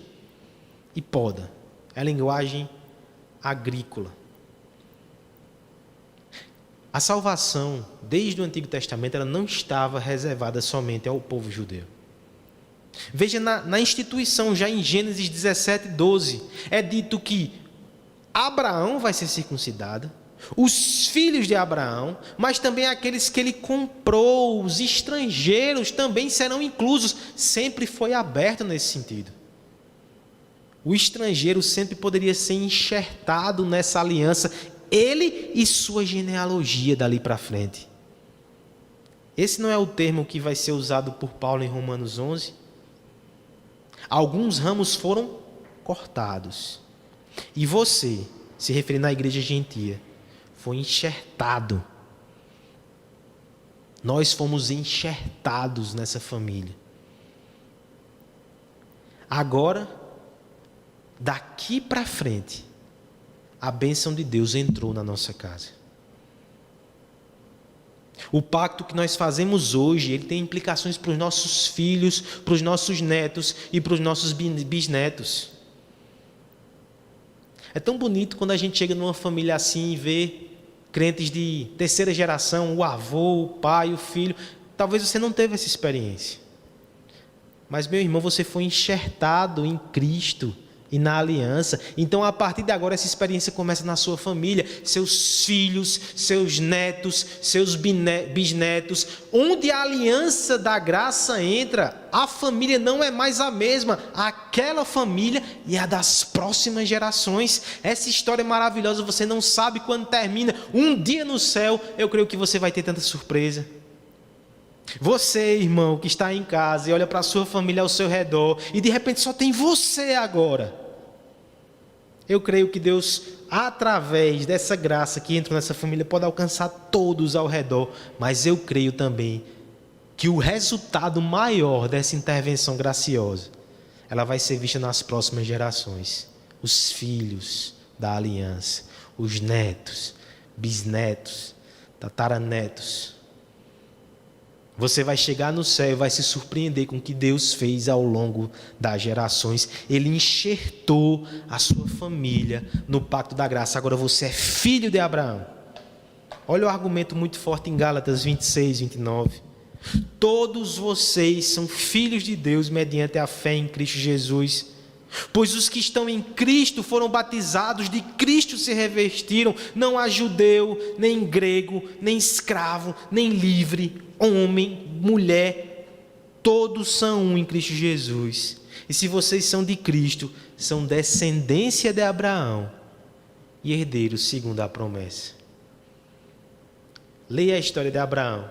e poda. É a linguagem agrícola. A salvação, desde o Antigo Testamento, ela não estava reservada somente ao povo judeu. Veja na instituição, já em Gênesis 17:12, é dito que Abraão vai ser circuncidado, os filhos de Abraão, mas também aqueles que ele comprou, os estrangeiros também serão inclusos. Sempre foi aberto nesse sentido. O estrangeiro sempre poderia ser enxertado nessa aliança, ele e sua genealogia dali para frente. Esse não é o termo que vai ser usado por Paulo em Romanos 11? Alguns ramos foram cortados. E você, se referindo à igreja gentia, foi enxertado. Nós fomos enxertados nessa família. Agora, daqui para frente, a bênção de Deus entrou na nossa casa. O pacto que nós fazemos hoje, ele tem implicações para os nossos filhos, para os nossos netos e para os nossos bisnetos. É tão bonito quando a gente chega numa família assim e vê crentes de terceira geração, o avô, o pai, o filho. Talvez você não teve essa experiência. Mas, meu irmão, você foi enxertado em Cristo e na aliança. Então, a partir de agora, essa experiência começa na sua família. Seus filhos, seus netos, seus bisnetos. Onde a aliança da graça entra, a família não é mais a mesma. Aquela família e a das próximas gerações. Essa história é maravilhosa, você não sabe quando termina. Um dia no céu, eu creio que você vai ter tanta surpresa. Você, irmão, que está em casa e olha para a sua família ao seu redor e de repente só tem você agora. Eu creio que Deus, através dessa graça que entra nessa família, pode alcançar todos ao redor. Mas eu creio também que o resultado maior dessa intervenção graciosa, ela vai ser vista nas próximas gerações. Os filhos da aliança, os netos, bisnetos, tataranetos. Você vai chegar no céu e vai se surpreender com o que Deus fez ao longo das gerações. Ele enxertou a sua família no pacto da graça. Agora você é filho de Abraão. Olha o argumento muito forte em Gálatas 26:29. Todos vocês são filhos de Deus mediante a fé em Cristo Jesus. Pois os que estão em Cristo foram batizados, de Cristo se revestiram. Não há judeu, nem grego, nem escravo, nem livre, homem, mulher, todos são um em Cristo Jesus. E se vocês são de Cristo, são descendência de Abraão e herdeiros segundo a promessa. Leia a história de Abraão.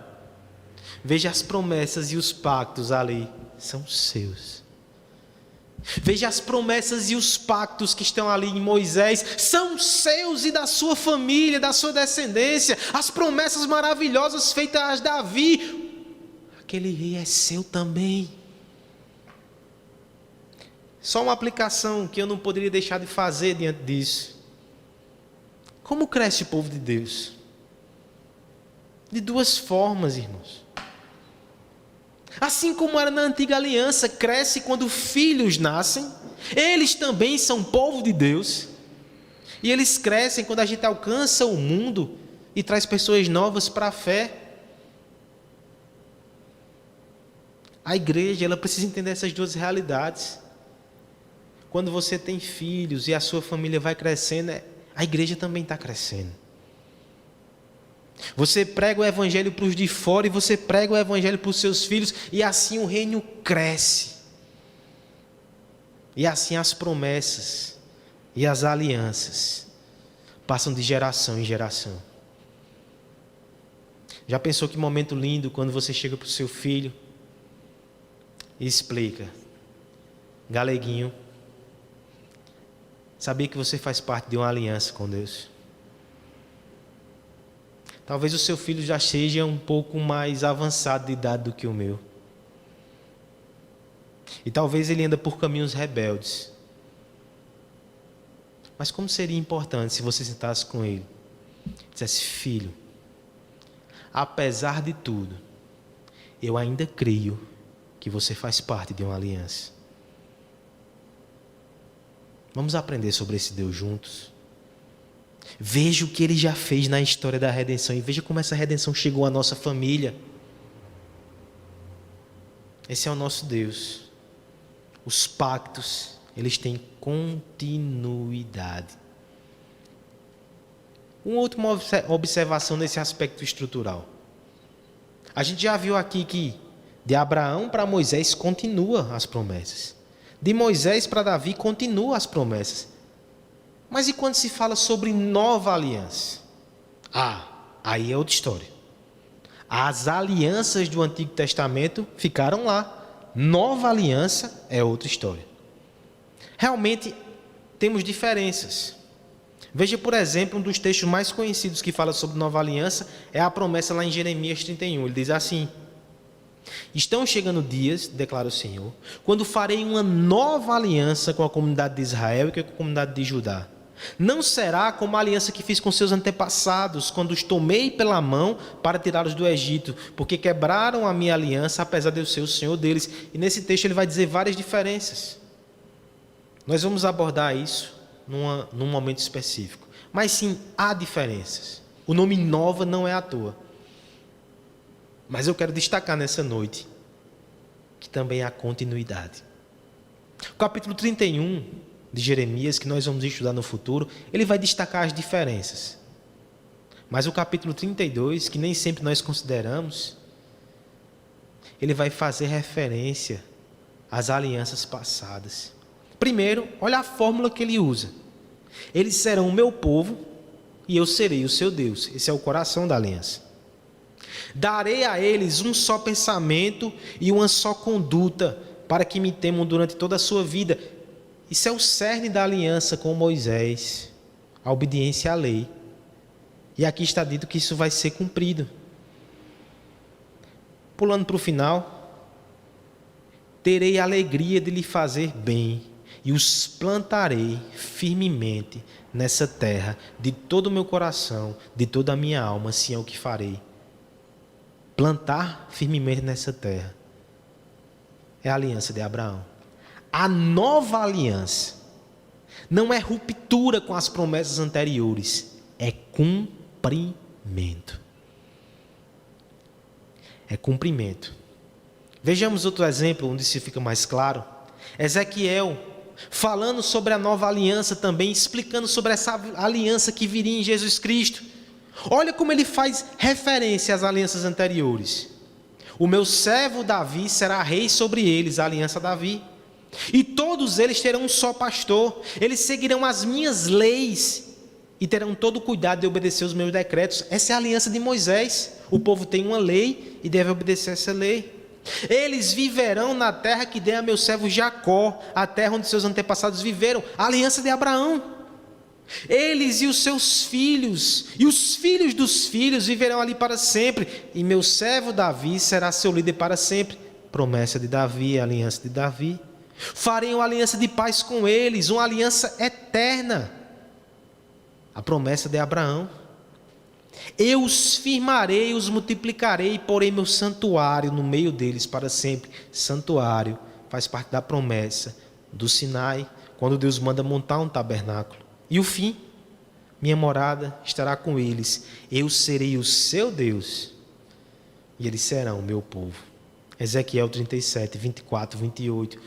Veja as promessas e os pactos ali, são seus. Veja as promessas e os pactos que estão ali em Moisés, são seus e da sua família, da sua descendência. As promessas maravilhosas feitas a Davi, aquele rei é seu também. Só uma aplicação que eu não poderia deixar de fazer diante disso. Como cresce o povo de Deus? De duas formas, irmãos. Assim como era na antiga aliança, cresce quando filhos nascem. Eles também são povo de Deus. E eles crescem quando a gente alcança o mundo e traz pessoas novas para a fé. A igreja, ela precisa entender essas duas realidades. Quando você tem filhos e a sua família vai crescendo, a igreja também está crescendo. Você prega o evangelho para os de fora e você prega o evangelho para os seus filhos, e assim o reino cresce. E assim as promessas e as alianças passam de geração em geração. Já pensou que momento lindo quando você chega para o seu filho e explica: Galeguinho, sabia que você faz parte de uma aliança com Deus? Talvez o seu filho já seja um pouco mais avançado de idade do que o meu. E talvez ele anda por caminhos rebeldes. Mas como seria importante se você sentasse com ele e dissesse: filho, apesar de tudo, eu ainda creio que você faz parte de uma aliança. Vamos aprender sobre esse Deus juntos. Veja o que Ele já fez na história da redenção e veja como essa redenção chegou à nossa família. Esse é o nosso Deus. Os pactos, eles têm continuidade. Uma última observação nesse aspecto estrutural. A gente já viu aqui que de Abraão para Moisés continua as promessas. De Moisés para Davi continua as promessas. Mas e quando se fala sobre nova aliança? Aí é outra história. As alianças do Antigo Testamento ficaram lá. Nova aliança é outra história. Realmente temos diferenças. Veja, por exemplo, um dos textos mais conhecidos que fala sobre nova aliança é a promessa lá em Jeremias 31. Ele diz assim: estão chegando dias, declara o Senhor, quando farei uma nova aliança com a comunidade de Israel e com a comunidade de Judá. Não será como a aliança que fiz com seus antepassados, quando os tomei pela mão para tirá-los do Egito, porque quebraram a minha aliança, apesar de eu ser o Senhor deles. E nesse texto ele vai dizer várias diferenças. Nós vamos abordar isso num momento específico. Mas sim, há diferenças. O nome nova não é à toa. Mas eu quero destacar nessa noite que também há continuidade. O capítulo 31 de Jeremias, que nós vamos estudar no futuro, ele vai destacar as diferenças. Mas o capítulo 32, que nem sempre nós consideramos, ele vai fazer referência às alianças passadas. Primeiro, olha a fórmula que ele usa. Eles serão o meu povo e eu serei o seu Deus. Esse é o coração da aliança. Darei a eles um só pensamento e uma só conduta, para que me temam durante toda a sua vida. Isso é o cerne da aliança com Moisés, a obediência à lei. E aqui está dito que isso vai ser cumprido. Pulando para o final, terei a alegria de lhe fazer bem e os plantarei firmemente nessa terra, de todo o meu coração, de toda a minha alma, assim é o que farei. Plantar firmemente nessa terra é a aliança de Abraão. A nova aliança não é ruptura com as promessas anteriores, é cumprimento. É cumprimento. Vejamos outro exemplo onde isso fica mais claro. Ezequiel, falando sobre a nova aliança também, explicando sobre essa aliança que viria em Jesus Cristo. Olha como ele faz referência às alianças anteriores. O meu servo Davi será rei sobre eles, a aliança Davi. E todos eles terão um só pastor. Eles seguirão as minhas leis e terão todo o cuidado de obedecer os meus decretos. Essa é a aliança de Moisés. O povo tem uma lei e deve obedecer essa lei. Eles viverão na terra que dei a meu servo Jacó, a terra onde seus antepassados viveram, a aliança de Abraão. Eles e os seus filhos, e os filhos dos filhos viverão ali para sempre, e meu servo Davi será seu líder para sempre. Promessa de Davi, aliança de Davi. Farei uma aliança de paz com eles, uma aliança eterna. A promessa de Abraão. Eu os firmarei, os multiplicarei e porei meu santuário no meio deles para sempre. Santuário faz parte da promessa do Sinai, quando Deus manda montar um tabernáculo. E o fim, minha morada estará com eles. Eu serei o seu Deus e eles serão o meu povo. Ezequiel 37, 24, 28.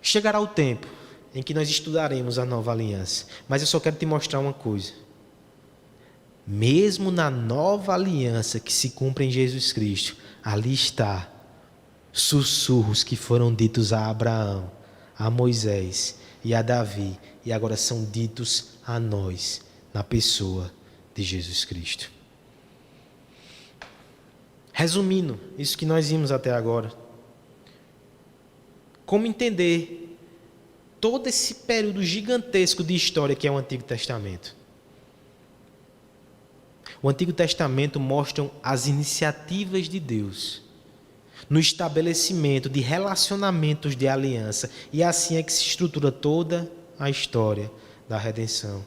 Chegará o tempo em que nós estudaremos a nova aliança. Mas eu só quero te mostrar uma coisa. Mesmo na nova aliança que se cumpre em Jesus Cristo, ali está sussurros que foram ditos a Abraão, a Moisés e a Davi, e agora são ditos a nós, na pessoa de Jesus Cristo. Resumindo, isso que nós vimos até agora. Como entender todo esse período gigantesco de história que é o Antigo Testamento? O Antigo Testamento mostra as iniciativas de Deus no estabelecimento de relacionamentos de aliança, e assim é que se estrutura toda a história da redenção.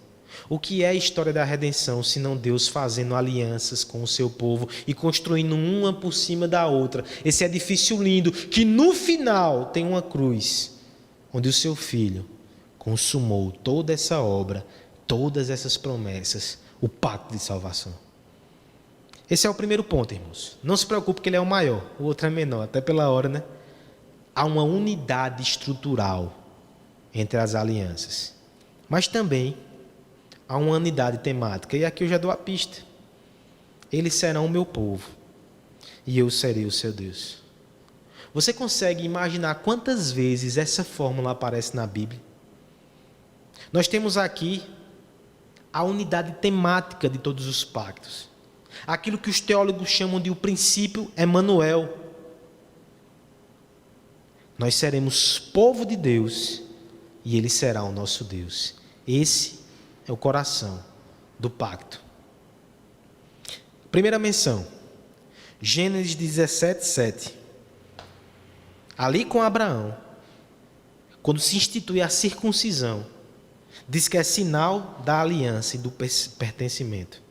O que é a história da redenção, senão Deus fazendo alianças com o seu povo e construindo uma por cima da outra? Esse edifício lindo, que no final tem uma cruz, onde o seu Filho consumou toda essa obra, todas essas promessas, o pacto de salvação. Esse é o primeiro ponto, irmãos. Não se preocupe que ele é o maior, o outro é menor, até pela hora, né? Há uma unidade estrutural entre as alianças, mas também há uma unidade temática, e aqui eu já dou a pista. Eles serão o meu povo, e eu serei o seu Deus. Você consegue imaginar quantas vezes essa fórmula aparece na Bíblia? Nós temos aqui a unidade temática de todos os pactos. Aquilo que os teólogos chamam de o princípio Emanuel. Nós seremos povo de Deus e Ele será o nosso Deus. Esse é o coração do pacto. Primeira menção, Gênesis 17, 7. Ali com Abraão, quando se institui a circuncisão, diz que é sinal da aliança e do pertencimento.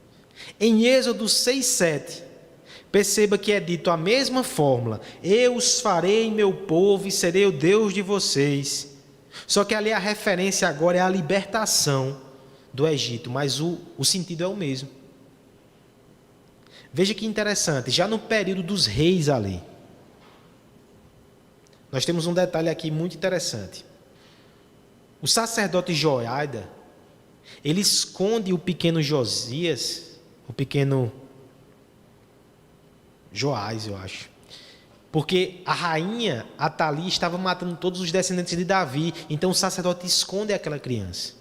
Em Êxodo 6, 7, perceba que é dito a mesma fórmula: eu os farei meu povo e serei o Deus de vocês. Só que ali a referência agora é a libertação do Egito, mas o sentido é o mesmo. Veja que interessante, já no período dos reis ali, nós temos um detalhe aqui muito interessante. O sacerdote Joiada, ele esconde o pequeno Josias, o pequeno Joás, eu acho. Porque a rainha Atalia estava matando todos os descendentes de Davi, então o sacerdote esconde aquela criança.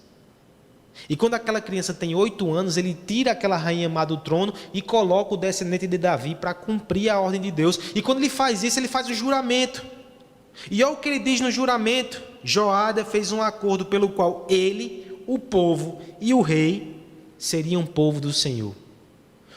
E quando aquela criança tem 8 anos, ele tira aquela rainha má do trono e coloca o descendente de Davi para cumprir a ordem de Deus. E quando ele faz isso, ele faz o juramento. E olha o que ele diz no juramento: Joiada fez um acordo pelo qual ele, o povo e o rei seriam povo do Senhor.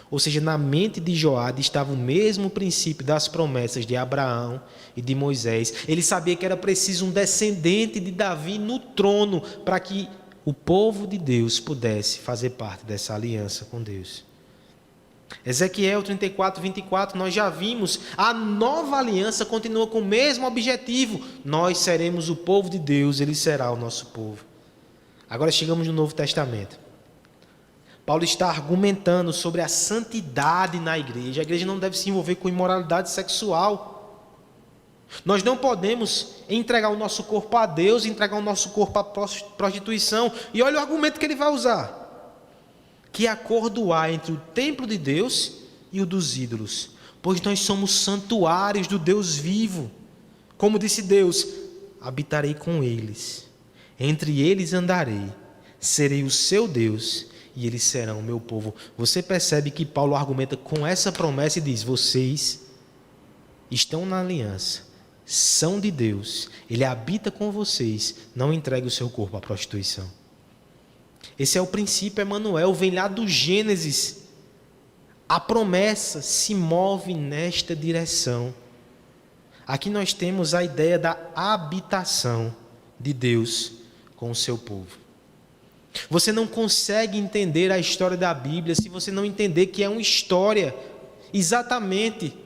Ou seja, na mente de Joiada estava o mesmo princípio das promessas de Abraão e de Moisés. Ele sabia que era preciso um descendente de Davi no trono para que o povo de Deus pudesse fazer parte dessa aliança com Deus. Ezequiel 34, 24, nós já vimos, a nova aliança continua com o mesmo objetivo: nós seremos o povo de Deus, Ele será o nosso povo. Agora chegamos no Novo Testamento. Paulo está argumentando sobre a santidade na igreja. A igreja não deve se envolver com imoralidade sexual. Nós não podemos entregar o nosso corpo a Deus, entregar o nosso corpo à prostituição. E olha o argumento que ele vai usar: que acordo há entre o templo de Deus e o dos ídolos? Pois nós somos santuários do Deus vivo. Como disse Deus: habitarei com eles, entre eles andarei, serei o seu Deus e eles serão o meu povo. Você percebe que Paulo argumenta com essa promessa e diz: vocês estão na aliança, são de Deus, Ele habita com vocês, não entregue o seu corpo à prostituição. Esse é o princípio Emanuel, vem lá do Gênesis. A promessa se move nesta direção. Aqui nós temos a ideia da habitação de Deus com o seu povo. Você não consegue entender a história da Bíblia se você não entender que é uma história exatamente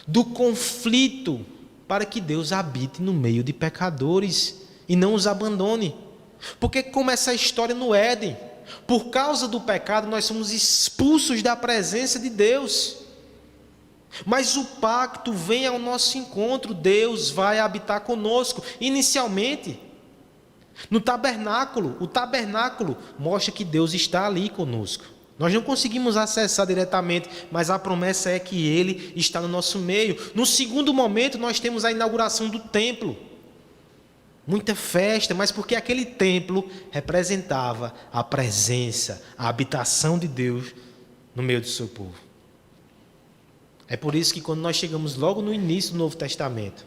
do conflito para que Deus habite no meio de pecadores e não os abandone. Porque começa a história no Éden. Por causa do pecado, nós somos expulsos da presença de Deus. Mas o pacto vem ao nosso encontro. Deus vai habitar conosco. Inicialmente, no tabernáculo. O tabernáculo mostra que Deus está ali conosco. Nós não conseguimos acessar diretamente, mas a promessa é que Ele está no nosso meio. No segundo momento, nós temos a inauguração do templo. Muita festa, mas porque aquele templo representava a presença, a habitação de Deus no meio do seu povo. É por isso que quando nós chegamos logo no início do Novo Testamento,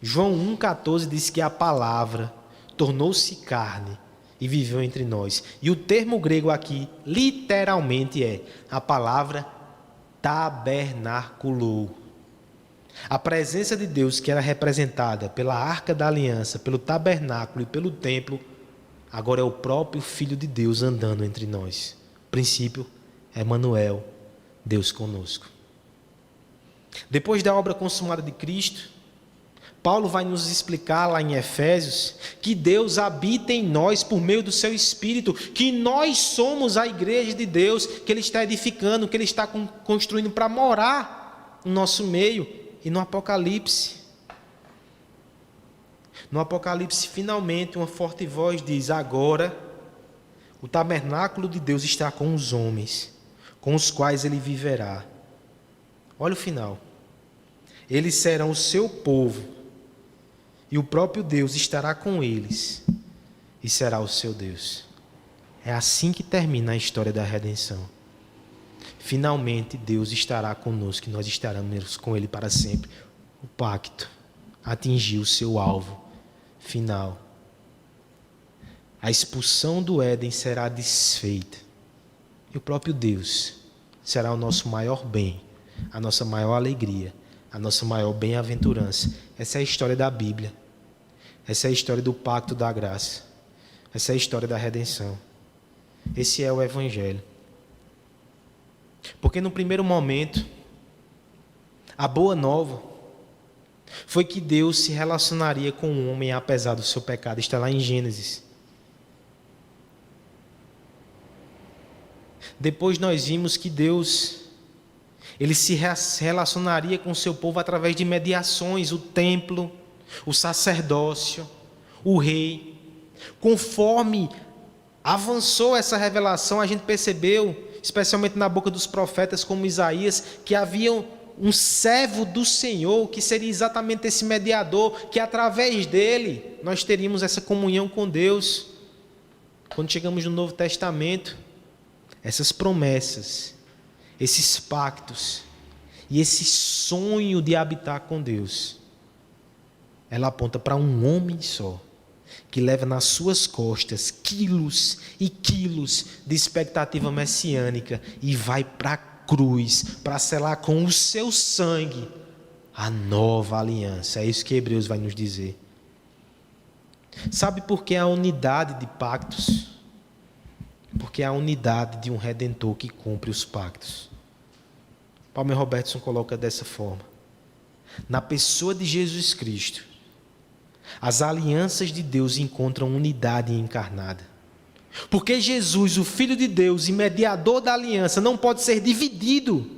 João 1,14 diz que a palavra tornou-se carne e viveu entre nós. E o termo grego aqui, literalmente, é a palavra tabernaculou. A presença de Deus, que era representada pela Arca da Aliança, pelo tabernáculo e pelo templo, agora é o próprio Filho de Deus andando entre nós. O princípio é Emanuel, Deus conosco. Depois da obra consumada de Cristo, Paulo vai nos explicar lá em Efésios que Deus habita em nós por meio do seu Espírito, que nós somos a igreja de Deus, que Ele está edificando, que Ele está construindo para morar no nosso meio. E no Apocalipse, finalmente uma forte voz diz: agora o tabernáculo de Deus está com os homens, com os quais Ele viverá. Olha o final. Eles serão o seu povo, e o próprio Deus estará com eles, e será o seu Deus. É assim que termina a história da redenção. Finalmente Deus estará conosco, e nós estaremos com Ele para sempre. O pacto atingiu o seu alvo final. A expulsão do Éden será desfeita, e o próprio Deus será o nosso maior bem, a nossa maior alegria, a nossa maior bem-aventurança. Essa é a história da Bíblia. Essa é a história do pacto da graça. Essa é a história da redenção. Esse é o Evangelho. Porque no primeiro momento, a boa nova foi que Deus se relacionaria com o homem apesar do seu pecado. Está lá em Gênesis. Depois nós vimos que Deus, Ele se relacionaria com o seu povo através de mediações, o templo, o sacerdócio, o rei. Conforme avançou essa revelação, a gente percebeu, especialmente na boca dos profetas como Isaías, que havia um servo do Senhor, que seria exatamente esse mediador, que através dele nós teríamos essa comunhão com Deus. Quando chegamos no Novo Testamento, essas promessas, esses pactos e esse sonho de habitar com Deus, ela aponta para um homem só, que leva nas suas costas quilos e quilos de expectativa messiânica e vai para a cruz para selar com o seu sangue a nova aliança. É isso que Hebreus vai nos dizer. Sabe por que a unidade de pactos? Porque é a unidade de um Redentor que cumpre os pactos. Palmer Robertson coloca dessa forma: na pessoa de Jesus Cristo, as alianças de Deus encontram unidade encarnada. Porque Jesus, o Filho de Deus e mediador da aliança, não pode ser dividido.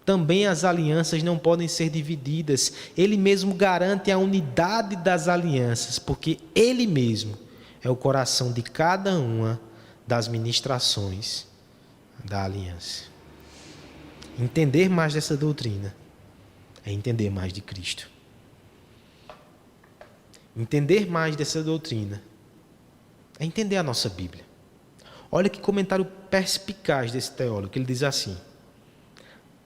Também as alianças não podem ser divididas. Ele mesmo garante a unidade das alianças, porque Ele mesmo é o coração de cada uma das ministrações da aliança. Entender mais dessa doutrina é entender mais de Cristo. Entender mais dessa doutrina é entender a nossa Bíblia. Olha que comentário perspicaz desse teólogo, que ele diz assim: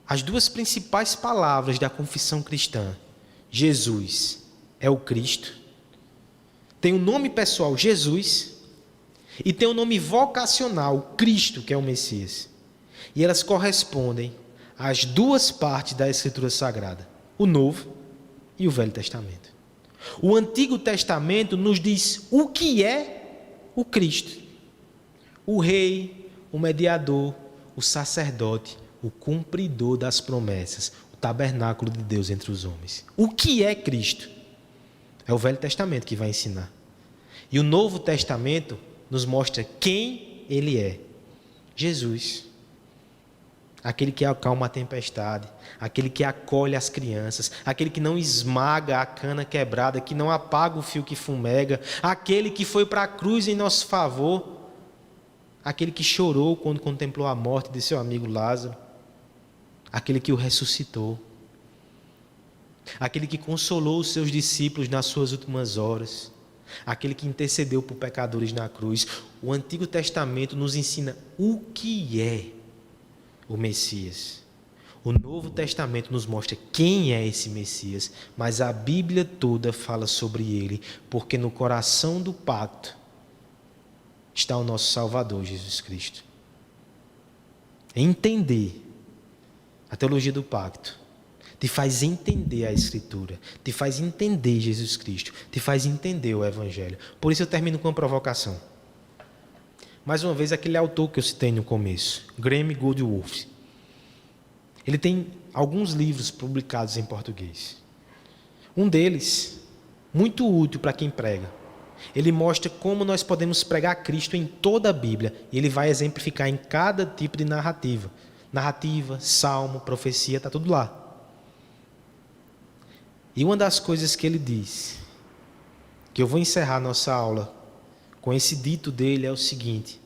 as duas principais palavras da confissão cristã, Jesus é o Cristo, tem o nome pessoal Jesus e tem o nome vocacional Cristo, que é o Messias. E elas correspondem às duas partes da Escritura Sagrada, o Novo e o Velho Testamento. O Antigo Testamento nos diz o que é o Cristo: o Rei, o Mediador, o Sacerdote, o Cumpridor das promessas, o tabernáculo de Deus entre os homens. O que é Cristo? É o Velho Testamento que vai ensinar. E o Novo Testamento nos mostra quem Ele é: Jesus. Aquele que acalma a tempestade, aquele que acolhe as crianças, aquele que não esmaga a cana quebrada, que não apaga o fio que fumega, aquele que foi para a cruz em nosso favor, aquele que chorou quando contemplou a morte de seu amigo Lázaro, aquele que o ressuscitou, aquele que consolou os seus discípulos nas suas últimas horas, aquele que intercedeu por pecadores na cruz. O Antigo Testamento nos ensina o que é o Messias. O Novo Testamento nos mostra quem é esse Messias, mas a Bíblia toda fala sobre ele, porque no coração do pacto está o nosso Salvador, Jesus Cristo. Entender a teologia do pacto te faz entender a Escritura, te faz entender Jesus Cristo, te faz entender o Evangelho. Por isso eu termino com uma provocação. Mais uma vez, aquele autor que eu citei no começo, Graham Goldsworthy. Ele tem alguns livros publicados em português. Um deles, muito útil para quem prega, ele mostra como nós podemos pregar Cristo em toda a Bíblia. E ele vai exemplificar em cada tipo de narrativa. Narrativa, salmo, profecia, está tudo lá. E uma das coisas que ele diz, que eu vou encerrar nossa aula com esse dito dele, é o seguinte: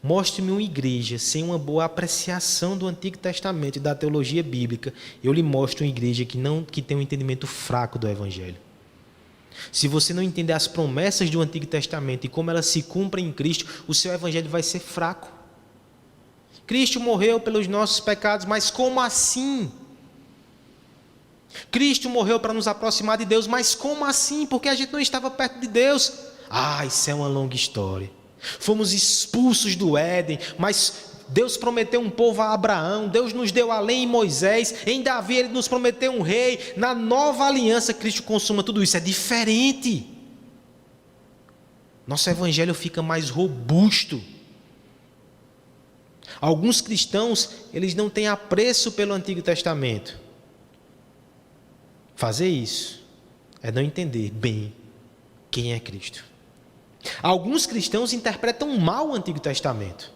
mostre-me uma igreja sem uma boa apreciação do Antigo Testamento e da teologia bíblica, eu lhe mostro uma igreja que tem um entendimento fraco do Evangelho. Se você não entender as promessas do Antigo Testamento e como elas se cumprem em Cristo, o seu Evangelho vai ser fraco. Cristo morreu pelos nossos pecados, mas como assim? Cristo morreu para nos aproximar de Deus, mas como assim? Porque a gente não estava perto de Deus. Isso é uma longa história. Fomos expulsos do Éden, mas Deus prometeu um povo a Abraão, Deus nos deu a lei em Moisés, em Davi ele nos prometeu um rei, na nova aliança Cristo consuma tudo isso. É diferente. Nosso evangelho fica mais robusto. Alguns cristãos, eles não têm apreço pelo Antigo Testamento. Fazer isso é não entender bem quem é Cristo. Alguns cristãos interpretam mal o Antigo Testamento,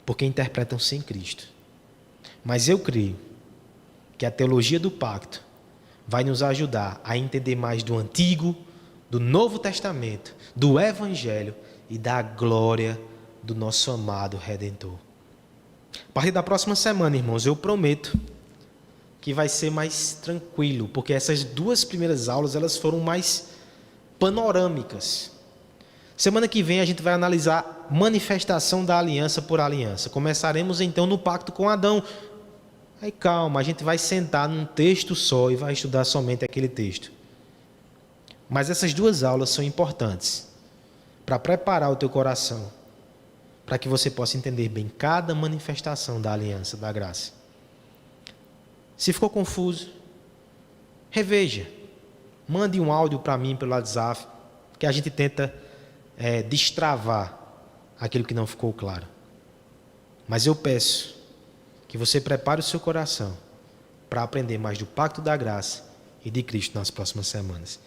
porque interpretam sem Cristo. Mas eu creio que a teologia do pacto vai nos ajudar a entender mais do Antigo, do Novo Testamento, do Evangelho e da glória do nosso amado Redentor. A partir da próxima semana, irmãos, eu prometo que vai ser mais tranquilo, porque essas duas primeiras aulas elas foram mais panorâmicas. Semana que vem a gente vai analisar manifestação da aliança por aliança. Começaremos então no pacto com Adão. Aí calma, a gente vai sentar num texto só e vai estudar somente aquele texto. Mas essas duas aulas são importantes para preparar o teu coração, para que você possa entender bem cada manifestação da aliança, da graça. Se ficou confuso, reveja. Mande um áudio para mim pelo WhatsApp, que a gente tenta destravar aquilo que não ficou claro. Mas eu peço que você prepare o seu coração para aprender mais do pacto da graça e de Cristo nas próximas semanas.